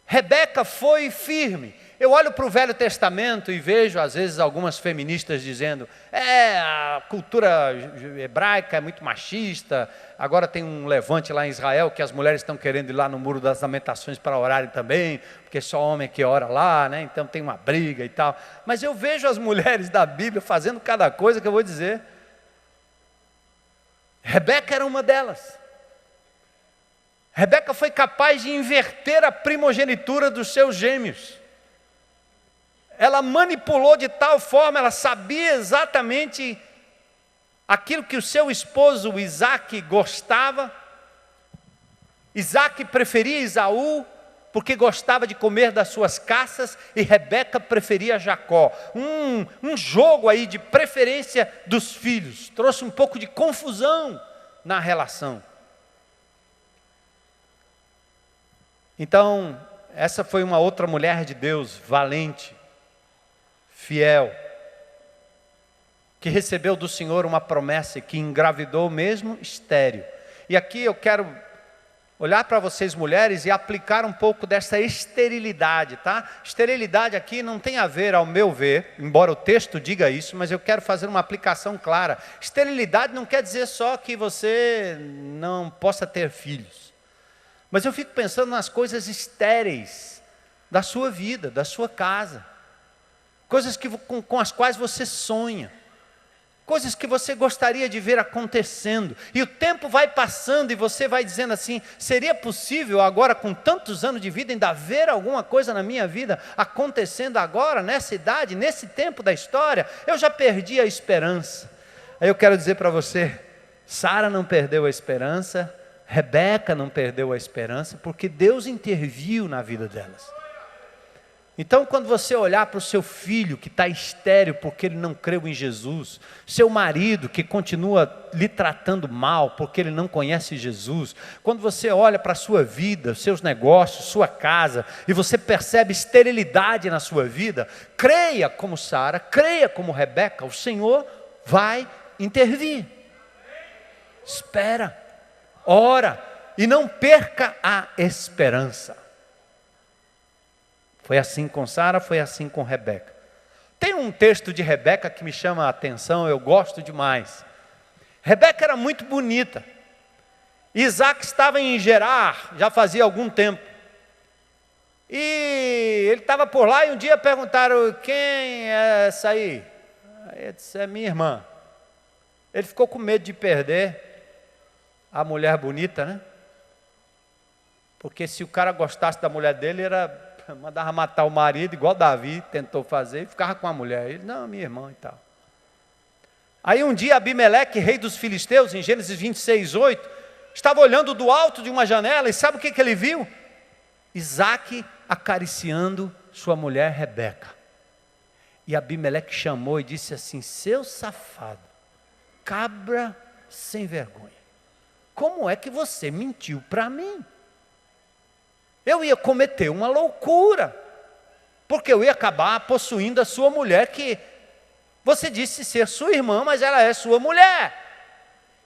Rebeca foi firme. Eu olho para o Velho Testamento e vejo às vezes algumas feministas dizendo: a cultura hebraica é muito machista, agora tem um levante lá em Israel que as mulheres estão querendo ir lá no Muro das Lamentações para orarem também, porque só homem que ora lá, né? Então tem uma briga e tal. Mas eu vejo as mulheres da Bíblia fazendo cada coisa que eu vou dizer. Rebeca era uma delas. Rebeca foi capaz de inverter a primogenitura dos seus gêmeos. Ela manipulou de tal forma, ela sabia exatamente aquilo que o seu esposo Isaque gostava, Isaac preferia Esaú porque gostava de comer das suas caças, e Rebeca preferia Jacó. Um jogo aí de preferência dos filhos, trouxe um pouco de confusão na relação. Então, essa foi uma outra mulher de Deus, valente, fiel, que recebeu do Senhor uma promessa e que engravidou mesmo estéril. E aqui eu quero olhar para vocês mulheres e aplicar um pouco dessa esterilidade, tá? Esterilidade aqui não tem a ver, ao meu ver, embora o texto diga isso, mas eu quero fazer uma aplicação clara. Esterilidade não quer dizer só que você não possa ter filhos. Mas eu fico pensando nas coisas estéreis da sua vida, da sua casa. Coisas com as quais você sonha. Coisas que você gostaria de ver acontecendo. E o tempo vai passando e você vai dizendo assim: seria possível agora, com tantos anos de vida, ainda ver alguma coisa na minha vida acontecendo agora, nessa idade, nesse tempo da história? Eu já perdi a esperança. Aí eu quero dizer para você, Sara não perdeu a esperança, Rebeca não perdeu a esperança, porque Deus interviu na vida delas. Então, quando você olhar para o seu filho que está estéril porque ele não creu em Jesus, seu marido que continua lhe tratando mal porque ele não conhece Jesus, quando você olha para a sua vida, seus negócios, sua casa, e você percebe esterilidade na sua vida, creia como Sara, creia como Rebeca, o Senhor vai intervir. Espera, ora e não perca a esperança. Foi assim com Sara, foi assim com Rebeca. Tem um texto de Rebeca que me chama a atenção, eu gosto demais. Rebeca era muito bonita. Isaac estava em Gerar, já fazia algum tempo. E ele estava por lá e um dia perguntaram: quem é essa aí? Ele disse: é minha irmã. Ele ficou com medo de perder a mulher bonita, né? Porque se o cara gostasse da mulher dele, mandava matar o marido, igual Davi tentou fazer, e ficava com a mulher. Ele: não, minha irmã e tal. Aí um dia Abimeleque, rei dos filisteus, em Gênesis 26, 8, estava olhando do alto de uma janela, e sabe o que ele viu? Isaac acariciando sua mulher Rebeca. E Abimeleque chamou e disse assim: seu safado, cabra sem vergonha, como é que você mentiu para mim? Eu ia cometer uma loucura, porque eu ia acabar possuindo a sua mulher, que você disse ser sua irmã, mas ela é sua mulher.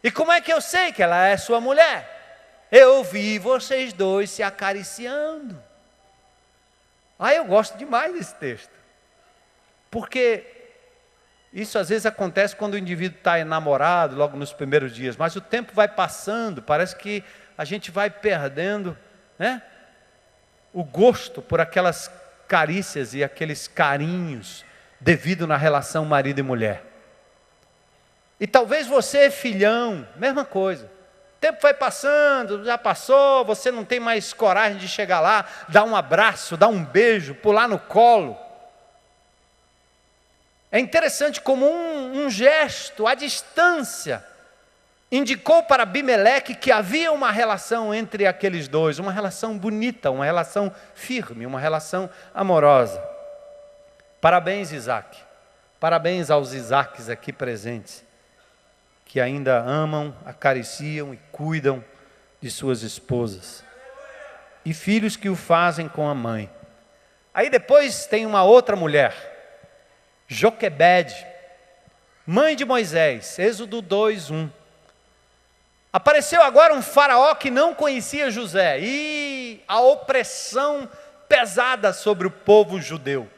E como é que eu sei que ela é sua mulher? Eu vi vocês dois se acariciando. Eu gosto demais desse texto, porque isso às vezes acontece quando o indivíduo está enamorado, logo nos primeiros dias, mas o tempo vai passando, parece que a gente vai perdendo, né, o gosto por aquelas carícias e aqueles carinhos devido na relação marido e mulher. E talvez você, filhão, mesma coisa. O tempo vai passando, já passou, você não tem mais coragem de chegar lá, dar um abraço, dar um beijo, pular no colo. É interessante como um gesto à distância indicou para Abimeleque que havia uma relação entre aqueles dois, uma relação bonita, uma relação firme, uma relação amorosa. Parabéns, Isaac. Parabéns aos Isaques aqui presentes, que ainda amam, acariciam e cuidam de suas esposas. E filhos que o fazem com a mãe. Aí depois tem uma outra mulher, Joquebede, mãe de Moisés, Êxodo 2:1. Apareceu agora um faraó que não conhecia José, e a opressão pesada sobre o povo judeu,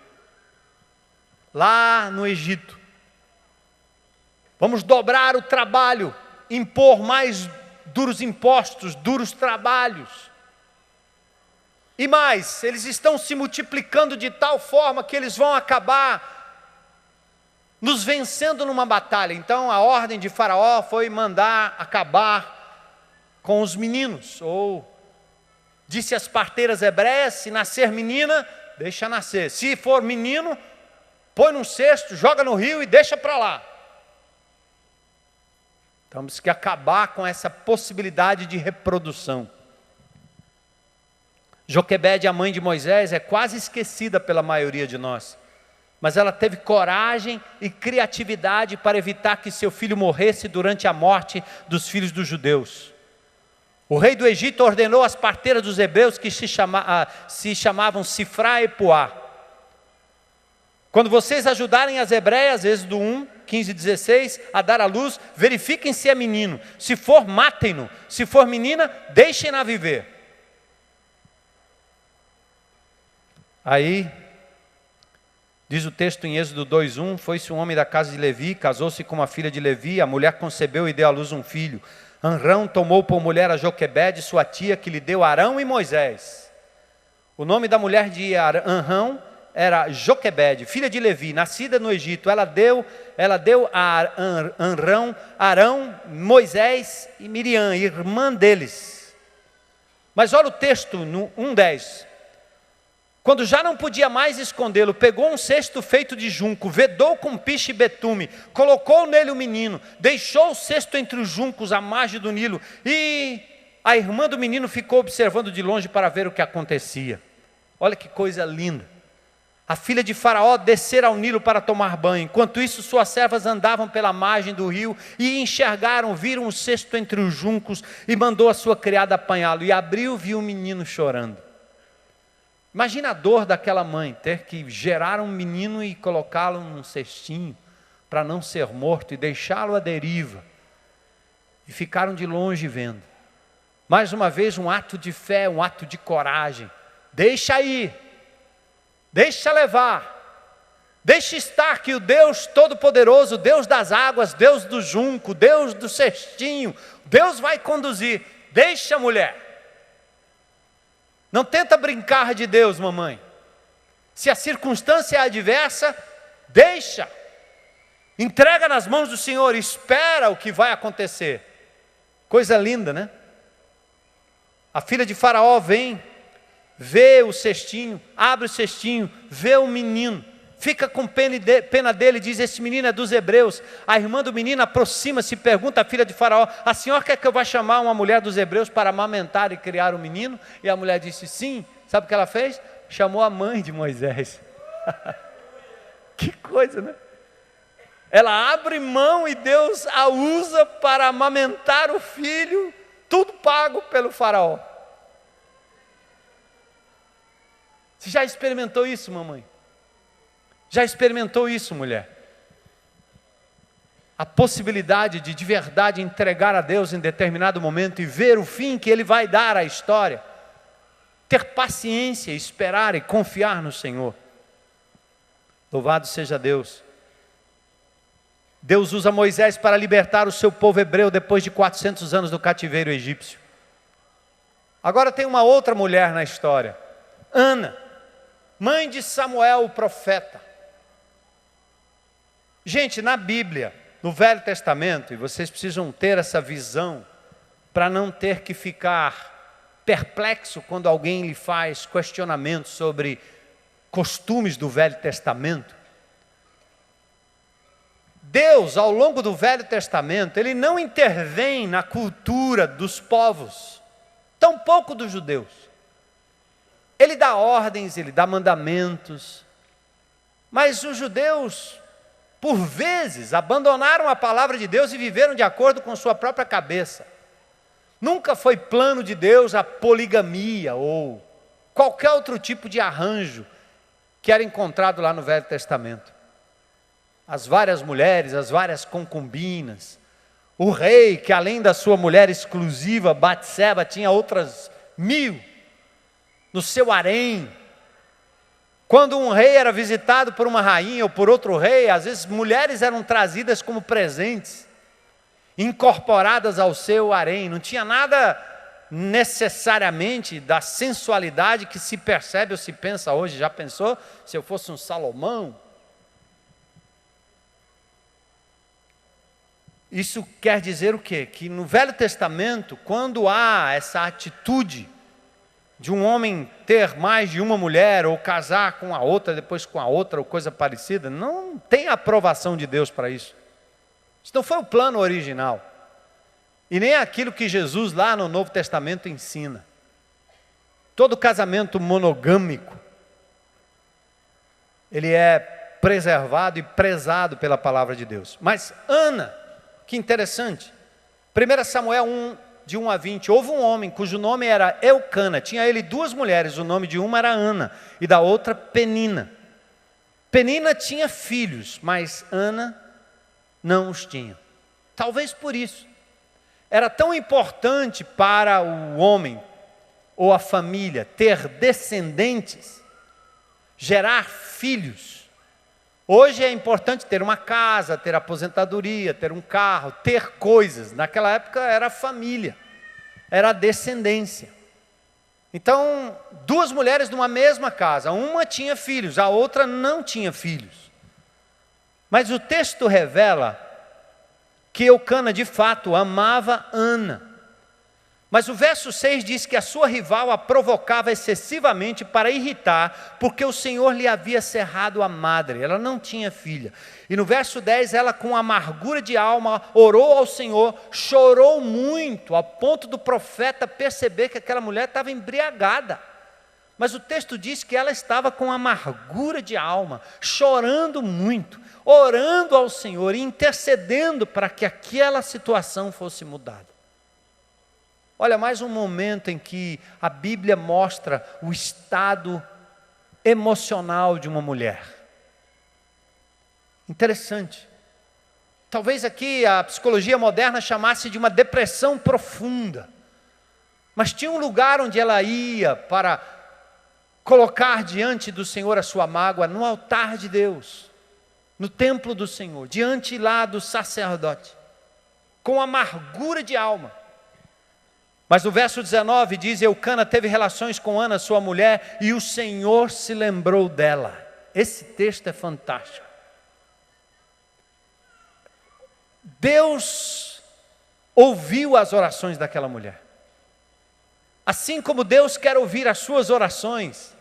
lá no Egito. Vamos dobrar o trabalho, impor mais duros impostos, duros trabalhos. E mais, eles estão se multiplicando de tal forma que eles vão acabar nos vencendo numa batalha. Então a ordem de Faraó foi mandar acabar com os meninos, ou disse às parteiras hebreias: se nascer menina, deixa nascer, se for menino, põe num cesto, joga no rio e deixa para lá. Temos que acabar com essa possibilidade de reprodução. Joquebede, a mãe de Moisés, é quase esquecida pela maioria de nós. Mas ela teve coragem e criatividade para evitar que seu filho morresse durante a morte dos filhos dos judeus. O rei do Egito ordenou às parteiras dos hebreus que se chamavam Sifrá e Puá: quando vocês ajudarem as hebreias, Êxodo 1, 15 e 16, a dar à luz, verifiquem se é menino. Se for, matem-no. Se for menina, deixem-na viver. Aí, diz o texto em Êxodo 2:1, foi-se um homem da casa de Levi, casou-se com uma filha de Levi, a mulher concebeu e deu à luz um filho. Anrão tomou por mulher a Joquebede, sua tia, que lhe deu Arão e Moisés. O nome da mulher de Anrão era Joquebede, filha de Levi, nascida no Egito. Ela deu a Anrão, Arão, Moisés e Miriam, irmã deles. Mas olha o texto no 1:10. Quando já não podia mais escondê-lo, pegou um cesto feito de junco, vedou com piche e betume, colocou nele o menino, deixou o cesto entre os juncos à margem do Nilo, e a irmã do menino ficou observando de longe para ver o que acontecia. Olha que coisa linda. A filha de Faraó descera ao Nilo para tomar banho. Enquanto isso, suas servas andavam pela margem do rio e viram o cesto entre os juncos, e mandou a sua criada apanhá-lo, e abriu e viu o menino chorando. Imagina a dor daquela mãe, ter que gerar um menino e colocá-lo num cestinho para não ser morto e deixá-lo à deriva. E ficaram de longe vendo. Mais uma vez um ato de fé, um ato de coragem. Deixa ir, deixa levar, deixa estar que o Deus Todo-Poderoso, Deus das águas, Deus do junco, Deus do cestinho, Deus vai conduzir. Deixa, mulher. Não tenta brincar de Deus, mamãe. Se a circunstância é adversa, deixa. Entrega nas mãos do Senhor, espera o que vai acontecer. Coisa linda, né? A filha de Faraó vem, vê o cestinho, abre o cestinho, vê o menino, fica com pena dele, diz: esse menino é dos hebreus. A irmã do menino aproxima-se e pergunta à filha de Faraó: a senhora quer que eu vá chamar uma mulher dos hebreus para amamentar e criar o menino? E a mulher disse sim. Sabe o que ela fez? Chamou a mãe de Moisés. Que coisa, né? Ela abre mão e Deus a usa para amamentar o filho, tudo pago pelo Faraó. Você já experimentou isso, mamãe? Já experimentou isso, mulher? A possibilidade de verdade entregar a Deus em determinado momento e ver o fim que Ele vai dar à história. Ter paciência, esperar e confiar no Senhor. Louvado seja Deus. Deus usa Moisés para libertar o seu povo hebreu depois de 400 anos do cativeiro egípcio. Agora tem uma outra mulher na história. Ana, mãe de Samuel, o profeta. Gente, na Bíblia, no Velho Testamento, e vocês precisam ter essa visão para não ter que ficar perplexo quando alguém lhe faz questionamentos sobre costumes do Velho Testamento. Deus, ao longo do Velho Testamento, Ele não intervém na cultura dos povos, tampouco dos judeus. Ele dá ordens, Ele dá mandamentos, mas os judeus, por vezes, abandonaram a palavra de Deus e viveram de acordo com sua própria cabeça. Nunca foi plano de Deus a poligamia ou qualquer outro tipo de arranjo que era encontrado lá no Velho Testamento. As várias mulheres, as várias concubinas, o rei que além da sua mulher exclusiva, Batseba, tinha outras 1000 no seu harém. Quando um rei era visitado por uma rainha ou por outro rei, às vezes mulheres eram trazidas como presentes, incorporadas ao seu harém. Não tinha nada necessariamente da sensualidade que se percebe ou se pensa hoje. Já pensou se eu fosse um Salomão? Isso quer dizer o quê? Que no Velho Testamento, quando há essa atitude de um homem ter mais de uma mulher, ou casar com a outra, depois com a outra, ou coisa parecida, não tem aprovação de Deus para isso. Isso não foi o plano original. E nem aquilo que Jesus lá no Novo Testamento ensina. Todo casamento monogâmico, ele é preservado e prezado pela palavra de Deus. Mas Ana, que interessante, 1 Samuel 1, de 1 a 20, houve um homem cujo nome era Eucana, tinha ele 2 mulheres, o nome de uma era Ana e da outra Penina. Penina tinha filhos, mas Ana não os tinha. Talvez por isso. Era tão importante para o homem ou a família ter descendentes, gerar filhos. Hoje é importante ter uma casa, ter aposentadoria, ter um carro, ter coisas. Naquela época era a família, era a descendência. Então, 2 mulheres numa mesma casa, uma tinha filhos, a outra não tinha filhos. Mas o texto revela que Eucana de fato amava Ana. Mas o verso 6 diz que a sua rival a provocava excessivamente para irritar, porque o Senhor lhe havia cerrado a madre, ela não tinha filha. E no verso 10, ela com amargura de alma orou ao Senhor, chorou muito, ao ponto do profeta perceber que aquela mulher estava embriagada. Mas o texto diz que ela estava com amargura de alma, chorando muito, orando ao Senhor e intercedendo para que aquela situação fosse mudada. Olha, mais um momento em que a Bíblia mostra o estado emocional de uma mulher. Interessante. Talvez aqui a psicologia moderna chamasse de uma depressão profunda. Mas tinha um lugar onde ela ia para colocar diante do Senhor a sua mágoa, no altar de Deus, no templo do Senhor, diante lá do sacerdote, com amargura de alma. Mas o verso 19 diz: Eucana teve relações com Ana, sua mulher, e o Senhor se lembrou dela. Esse texto é fantástico. Deus ouviu as orações daquela mulher. Assim como Deus quer ouvir as suas orações,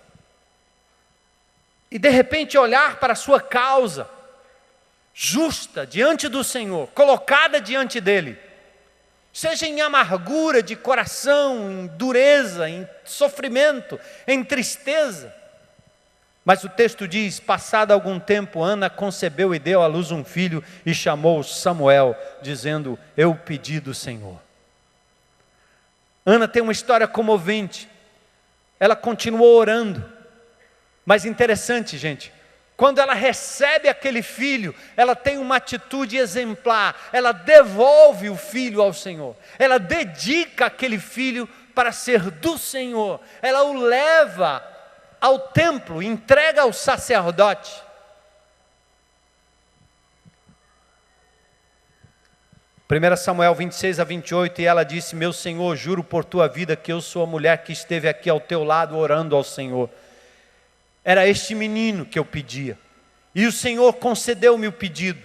e de repente olhar para a sua causa, justa diante do Senhor, colocada diante dEle, seja em amargura de coração, em dureza, em sofrimento, em tristeza. Mas o texto diz: passado algum tempo, Ana concebeu e deu à luz um filho e chamou Samuel, dizendo: eu pedi do Senhor. Ana tem uma história comovente. Ela continuou orando. Mas interessante, gente, quando ela recebe aquele filho, ela tem uma atitude exemplar. Ela devolve o filho ao Senhor. Ela dedica aquele filho para ser do Senhor. Ela o leva ao templo, entrega ao sacerdote. 1 Samuel 26 a 28, e ela disse: meu Senhor, juro por tua vida que eu sou a mulher que esteve aqui ao teu lado orando ao Senhor. Era este menino que eu pedia, e o Senhor concedeu-me o pedido,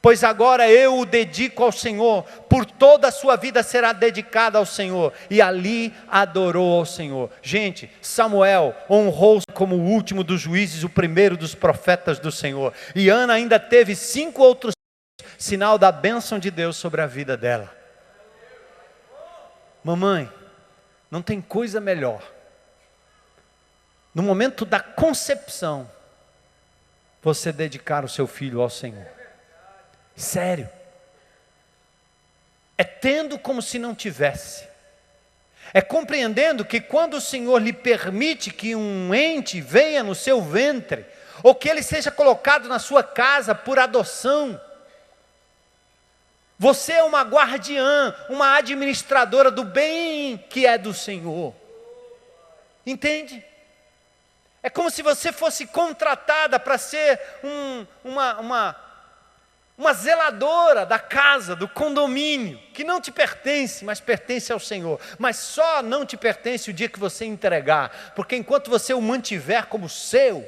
pois agora eu o dedico ao Senhor, por toda a sua vida será dedicada ao Senhor. E ali adorou ao Senhor. Gente, Samuel honrou como o último dos juízes, o primeiro dos profetas do Senhor. E Ana ainda teve 5 outros filhos, sinal da bênção de Deus sobre a vida dela. Mamãe, não tem coisa melhor, no momento da concepção, você dedicar o seu filho ao Senhor. Sério. É tendo como se não tivesse. É compreendendo que quando o Senhor lhe permite que um ente venha no seu ventre, ou que ele seja colocado na sua casa por adoção, você é uma guardiã, uma administradora do bem que é do Senhor. Entende? É como se você fosse contratada para ser uma zeladora da casa, do condomínio, que não te pertence, mas pertence ao Senhor. Mas só não te pertence o dia que você entregar, porque enquanto você o mantiver como seu,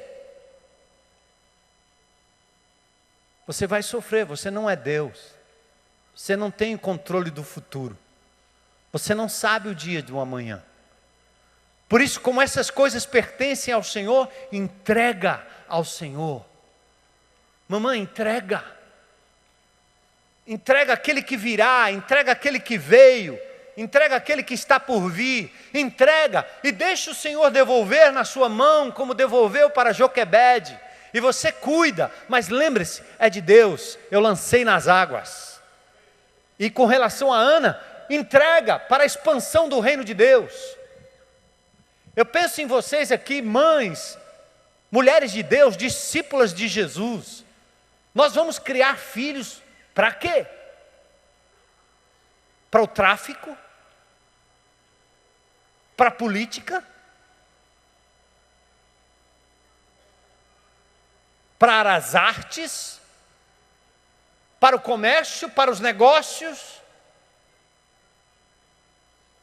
você vai sofrer. Você não é Deus, você não tem controle do futuro, você não sabe o dia do amanhã. Por isso, como essas coisas pertencem ao Senhor, entrega ao Senhor. Mamãe, entrega. Entrega aquele que virá, entrega aquele que veio. entrega aquele que está por vir, entrega e deixa o Senhor devolver na sua mão, como devolveu para Joquebede, e você cuida, mas lembre-se, é de Deus, eu lancei nas águas. E com relação a Ana, entrega para a expansão do reino de Deus. Eu penso em vocês aqui, mães, mulheres de Deus, discípulas de Jesus. Nós vamos criar filhos para quê? Para o tráfico? Para a política? Para as artes? Para o comércio? Para os negócios?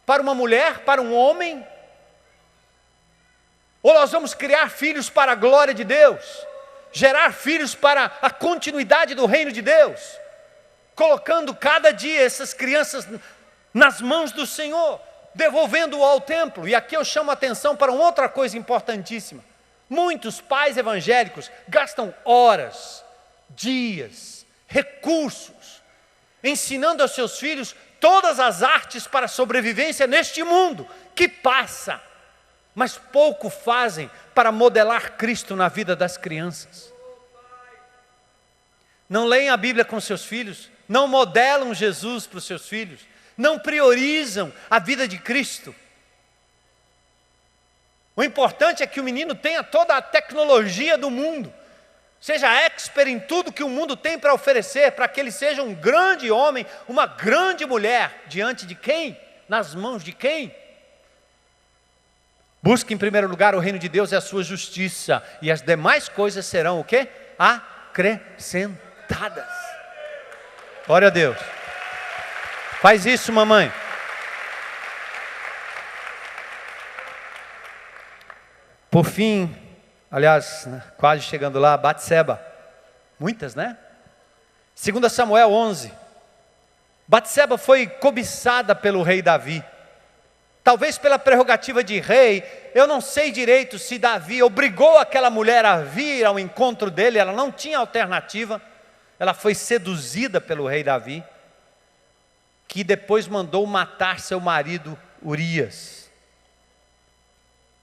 Para uma mulher? Para um homem? Ou nós vamos criar filhos para a glória de Deus? Gerar filhos para a continuidade do reino de Deus? Colocando cada dia essas crianças nas mãos do Senhor, devolvendo-o ao templo. E aqui eu chamo a atenção para uma outra coisa importantíssima. Muitos pais evangélicos gastam horas, dias, recursos, ensinando aos seus filhos todas as artes para a sobrevivência neste mundo que passa, mas pouco fazem para modelar Cristo na vida das crianças. Não leem a Bíblia com seus filhos, não modelam Jesus para os seus filhos, não priorizam a vida de Cristo. O importante é que o menino tenha toda a tecnologia do mundo, seja expert em tudo que o mundo tem para oferecer, para que ele seja um grande homem, uma grande mulher, diante de quem? Nas mãos de quem? Busque em primeiro lugar o reino de Deus e a sua justiça, e as demais coisas serão o quê? Acrescentadas. Glória a Deus. Faz isso, mamãe. Por fim, aliás, quase chegando lá, Batseba. Muitas, né? 2 Samuel 11. Batseba foi cobiçada pelo rei Davi. Talvez pela prerrogativa de rei, eu não sei direito se Davi obrigou aquela mulher a vir ao encontro dele, ela não tinha alternativa, ela foi seduzida pelo rei Davi, que depois mandou matar seu marido Urias.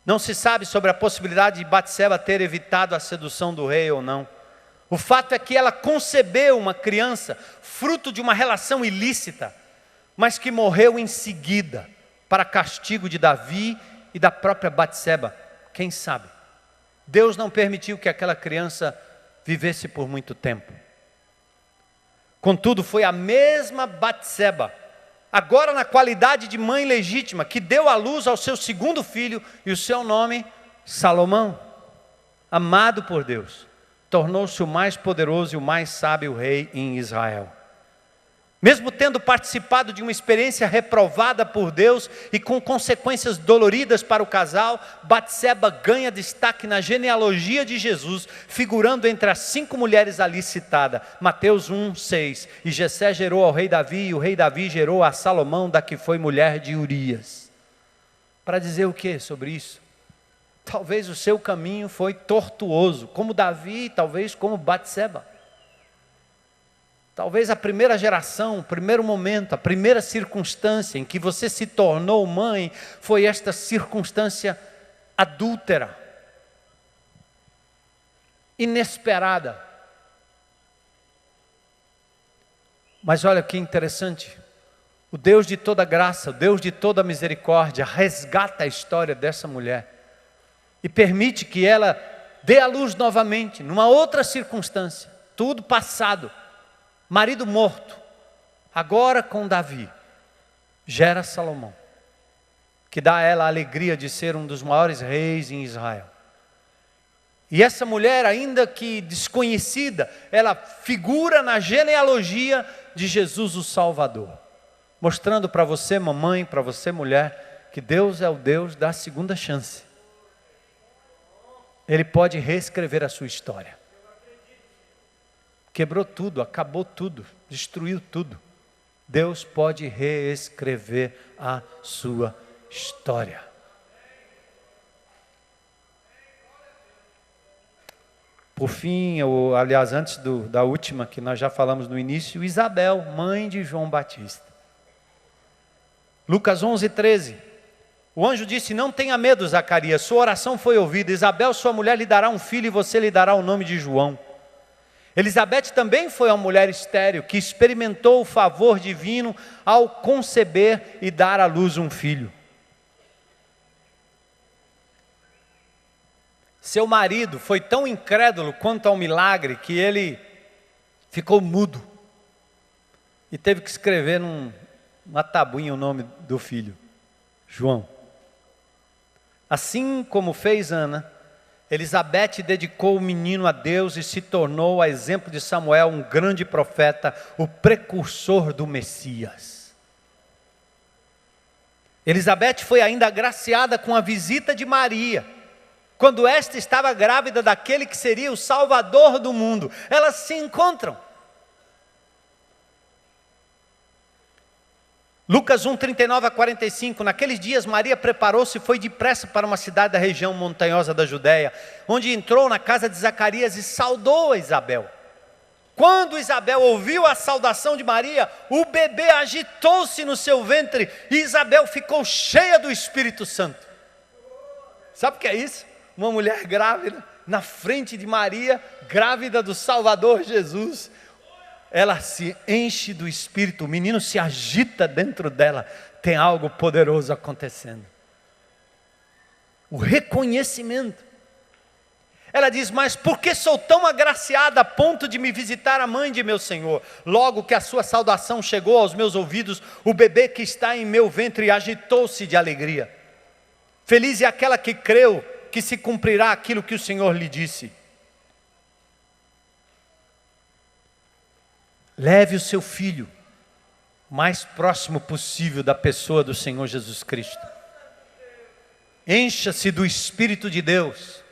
Não se sabe sobre a possibilidade de Batseba ter evitado a sedução do rei ou não. O fato é que ela concebeu uma criança, fruto de uma relação ilícita, mas que morreu em seguida, para castigo de Davi e da própria Batseba. Quem sabe? Deus não permitiu que aquela criança vivesse por muito tempo. Contudo, foi a mesma Batseba, agora na qualidade de mãe legítima, que deu à luz ao seu segundo filho, e o seu nome, Salomão. Amado por Deus, tornou-se o mais poderoso e o mais sábio rei em Israel. Mesmo tendo participado de uma experiência reprovada por Deus e com consequências doloridas para o casal, Batseba ganha destaque na genealogia de Jesus, figurando entre as 5 mulheres ali citadas. Mateus 1:6. E Jessé gerou ao rei Davi, e o rei Davi gerou a Salomão, da que foi mulher de Urias. Para dizer o que sobre isso? Talvez o seu caminho foi tortuoso, como Davi, talvez como Batseba. Talvez a primeira geração, o primeiro momento, a primeira circunstância em que você se tornou mãe, foi esta circunstância adúltera, inesperada. Mas olha que interessante, o Deus de toda graça, o Deus de toda misericórdia, resgata a história dessa mulher, e permite que ela dê à luz novamente, numa outra circunstância, tudo passado. Marido morto, agora com Davi, gera Salomão, que dá a ela a alegria de ser um dos maiores reis em Israel. E essa mulher, ainda que desconhecida, ela figura na genealogia de Jesus o Salvador, mostrando para você, mamãe, para você, mulher, que Deus é o Deus da segunda chance. Ele pode reescrever a sua história. Quebrou tudo, acabou tudo, destruiu tudo. Deus pode reescrever a sua história. Por fim, aliás, antes da última que nós já falamos no início, Isabel, mãe de João Batista. Lucas 11:13. O anjo disse: não tenha medo, Zacarias, sua oração foi ouvida. Isabel, sua mulher, lhe dará um filho e você lhe dará o nome de João. Elizabeth também foi uma mulher estéril, que experimentou o favor divino ao conceber e dar à luz um filho. Seu marido foi tão incrédulo quanto ao milagre que ele ficou mudo e teve que escrever numa tabuinha o nome do filho, João. Assim como fez Ana, Elizabeth dedicou o menino a Deus e se tornou, a exemplo de Samuel, um grande profeta, o precursor do Messias. Elizabeth foi ainda agraciada com a visita de Maria, quando esta estava grávida daquele que seria o Salvador do mundo. Elas se encontram. Lucas 1:39-45, naqueles dias Maria preparou-se e foi depressa para uma cidade da região montanhosa da Judéia, onde entrou na casa de Zacarias e saudou a Isabel. Quando Isabel ouviu a saudação de Maria, o bebê agitou-se no seu ventre e Isabel ficou cheia do Espírito Santo. Sabe o que é isso? Uma mulher grávida, na frente de Maria, grávida do Salvador Jesus. Ela se enche do Espírito, o menino se agita dentro dela, tem algo poderoso acontecendo. O reconhecimento. Ela diz: mas por que sou tão agraciada a ponto de me visitar a mãe de meu Senhor? Logo que a sua saudação chegou aos meus ouvidos, o bebê que está em meu ventre agitou-se de alegria. Feliz é aquela que creu que se cumprirá aquilo que o Senhor lhe disse. Leve o seu filho o mais próximo possível da pessoa do Senhor Jesus Cristo. Encha-se do Espírito de Deus.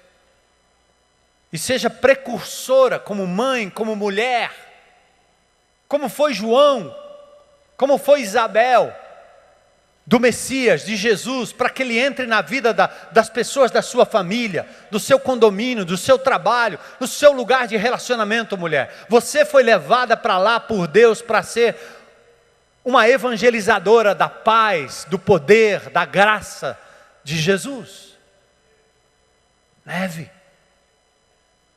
E seja precursora como mãe, como mulher. Como foi João, como foi Isabel, do Messias, de Jesus, para que ele entre na vida das pessoas da sua família, do seu condomínio, do seu trabalho, do seu lugar de relacionamento, mulher. Você foi levada para lá por Deus para ser uma evangelizadora da paz, do poder, da graça de Jesus. Leve,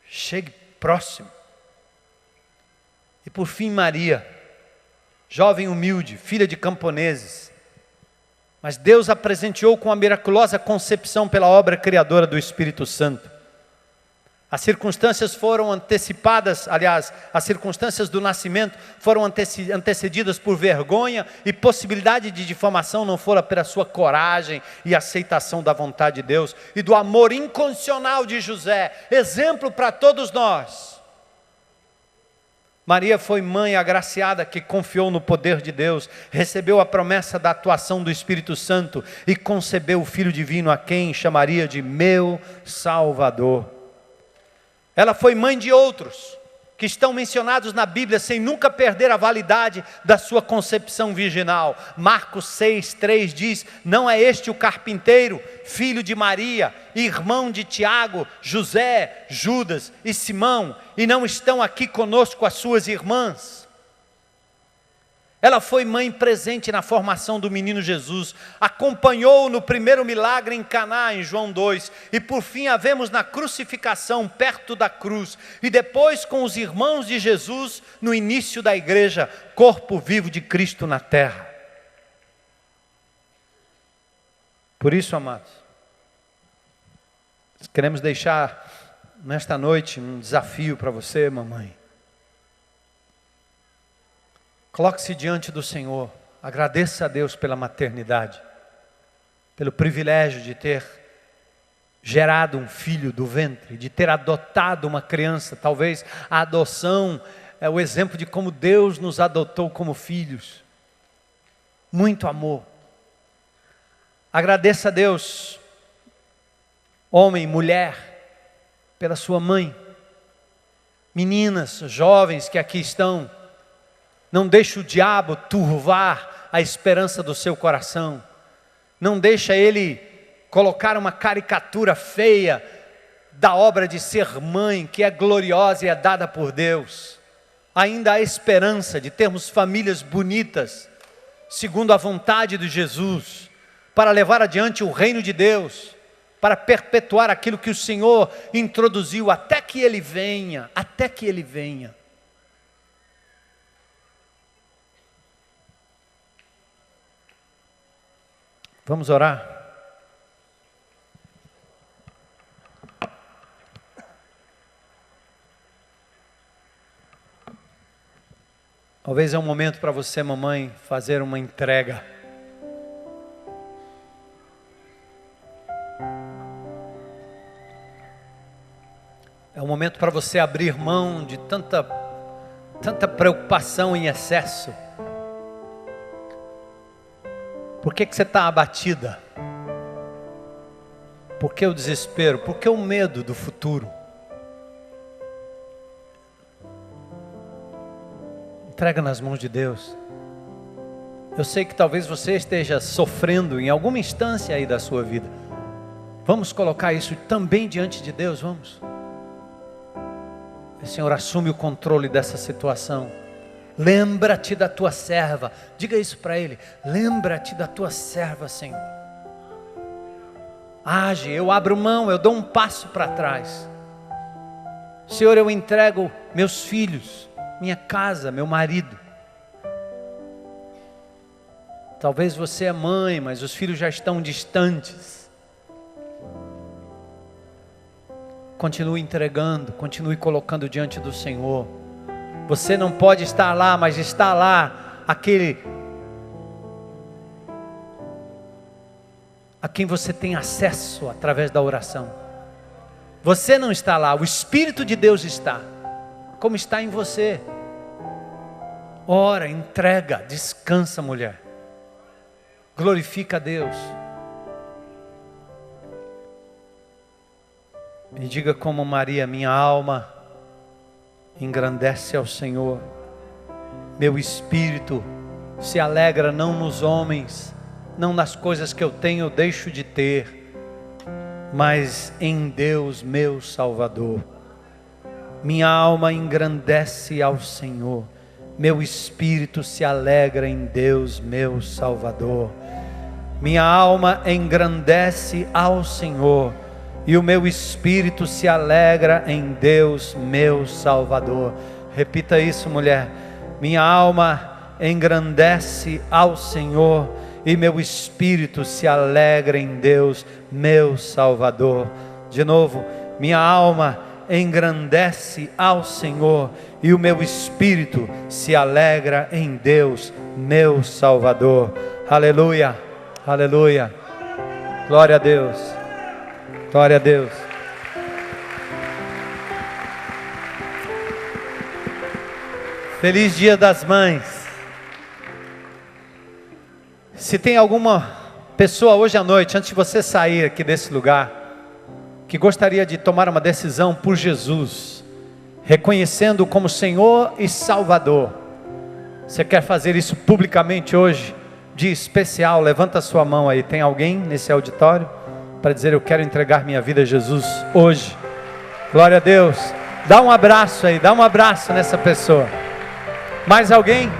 chegue próximo. E por fim, Maria, jovem humilde, filha de camponeses, mas Deus a presenteou com a miraculosa concepção pela obra criadora do Espírito Santo. As circunstâncias foram antecipadas, aliás, as circunstâncias do nascimento foram antecedidas por vergonha e possibilidade de difamação, não fora pela sua coragem e aceitação da vontade de Deus e do amor incondicional de José, exemplo para todos nós. Maria foi mãe agraciada que confiou no poder de Deus, recebeu a promessa da atuação do Espírito Santo e concebeu o Filho Divino, a quem chamaria de meu Salvador. Ela foi mãe de outros que estão mencionados na Bíblia sem nunca perder a validade da sua concepção virginal. Marcos 6:3 diz: não é este o carpinteiro, filho de Maria, irmão de Tiago, José, Judas e Simão, e não estão aqui conosco as suas irmãs? Ela foi mãe presente na formação do menino Jesus, acompanhou no primeiro milagre em Caná, em João 2, e por fim a vemos na crucificação, perto da cruz, e depois com os irmãos de Jesus no início da igreja, corpo vivo de Cristo na terra. Por isso, amados, queremos deixar nesta noite um desafio para você, mamãe. Coloque-se diante do Senhor, agradeça a Deus pela maternidade, pelo privilégio de ter gerado um filho do ventre, de ter adotado uma criança. Talvez a adoção é o exemplo de como Deus nos adotou como filhos. Muito amor. Agradeça a Deus, homem, mulher, pela sua mãe. Meninas, jovens que aqui estão, não deixe o diabo turvar a esperança do seu coração. Não deixa ele colocar uma caricatura feia da obra de ser mãe, que é gloriosa e é dada por Deus. Ainda há esperança de termos famílias bonitas, segundo a vontade de Jesus, para levar adiante o reino de Deus, para perpetuar aquilo que o Senhor introduziu, até que Ele venha, até que Ele venha. Vamos orar? Talvez é um momento para você, mamãe, fazer uma entrega. É um momento para você abrir mão de tanta preocupação em excesso. Por que você está abatida? Por que o desespero? Por que o medo do futuro? Entrega nas mãos de Deus. Eu sei que talvez você esteja sofrendo em alguma instância aí da sua vida. Vamos colocar isso também diante de Deus, vamos. O Senhor assume o controle dessa situação. Lembra-te da tua serva. Diga isso para Ele. Lembra-te da tua serva, Senhor. Age, eu abro mão, eu dou um passo para trás. Senhor, eu entrego meus filhos, minha casa, meu marido. Talvez você é mãe, mas os filhos já estão distantes. Continue entregando, continue colocando diante do Senhor. Você não pode estar lá, mas está lá aquele a quem você tem acesso através da oração. Você não está lá, o Espírito de Deus está, como está em você. Ora, entrega, descansa, mulher. Glorifica a Deus. E diga como Maria: minha alma engrandece ao Senhor, meu espírito se alegra não nos homens, não nas coisas que eu tenho ou deixo de ter, mas em Deus meu Salvador. Minha alma engrandece ao Senhor, meu espírito se alegra em Deus meu Salvador. Minha alma engrandece ao Senhor, e o meu espírito se alegra em Deus meu Salvador. Repita isso, mulher. Minha alma engrandece ao Senhor, e meu espírito se alegra em Deus meu Salvador. De novo. Minha alma engrandece ao Senhor, e o meu espírito se alegra em Deus meu Salvador. Aleluia, aleluia. Glória a Deus. Glória a Deus. Feliz Dia das Mães. Se tem alguma pessoa hoje à noite, antes de você sair aqui desse lugar, que gostaria de tomar uma decisão por Jesus, reconhecendo-o como Senhor e Salvador, você quer fazer isso publicamente hoje, dia especial, levanta a sua mão aí. Tem alguém nesse auditório para dizer: eu quero entregar minha vida a Jesus hoje? Glória a Deus. Dá um abraço aí, dá um abraço nessa pessoa. Mais alguém?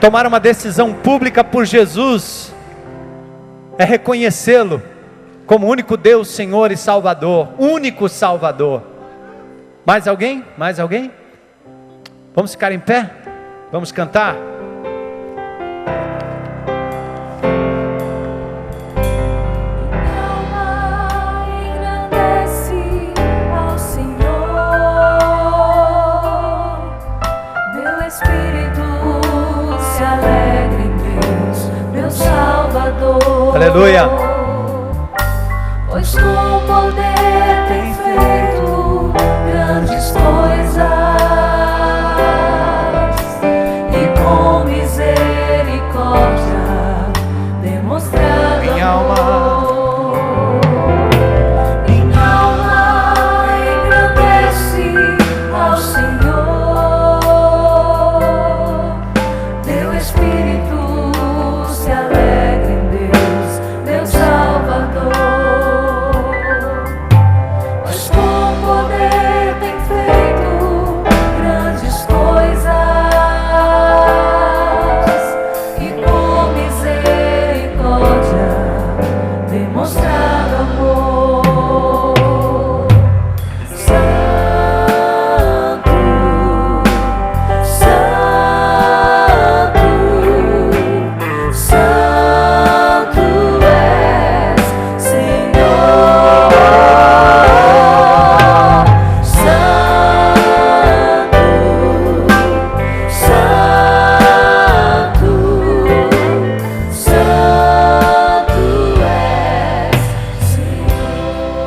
Tomar uma decisão pública por Jesus é reconhecê-lo como único Deus, Senhor e Salvador, único Salvador. Mais alguém? Mais alguém? Vamos ficar em pé? Vamos cantar? Aleluia. Pois com poder tem feito grandes coisas, e com misericórdia demonstrado minha alma. Minha alma engrandece ao Senhor, teu Espírito se alegra em Deus meu Salvador.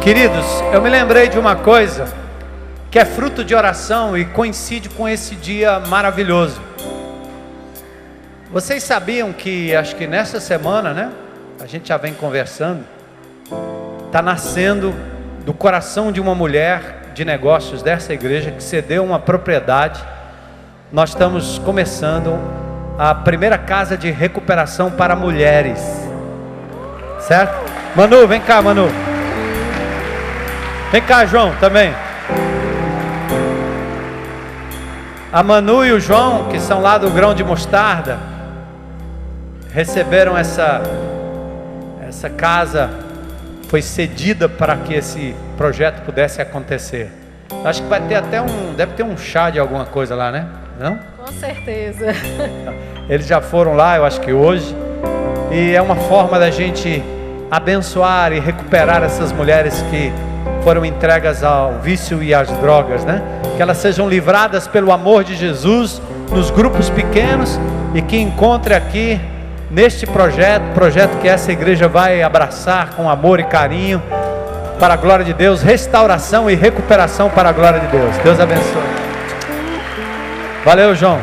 Queridos, eu me lembrei de uma coisa que é fruto de oração e coincide com esse dia maravilhoso. Vocês sabiam que, acho que nessa semana, né? A gente já vem conversando. Está nascendo do coração de uma mulher de negócios dessa igreja que cedeu uma propriedade. Nós estamos começando a primeira casa de recuperação para mulheres. Certo? Manu, vem cá, Manu. Vem cá, João, também. A Manu e o João, que são lá do Grão de Mostarda, receberam essa casa, foi cedida para que esse projeto pudesse acontecer. Acho que vai ter até deve ter um chá de alguma coisa lá, né? Não? Com certeza. Eles já foram lá, eu acho que hoje. E é uma forma da gente abençoar e recuperar essas mulheres que foram entregas ao vício e às drogas, né? Que elas sejam livradas pelo amor de Jesus nos grupos pequenos e que encontre aqui neste projeto que essa igreja vai abraçar com amor e carinho para a glória de Deus, restauração e recuperação para a glória de Deus. Deus abençoe. Valeu, João.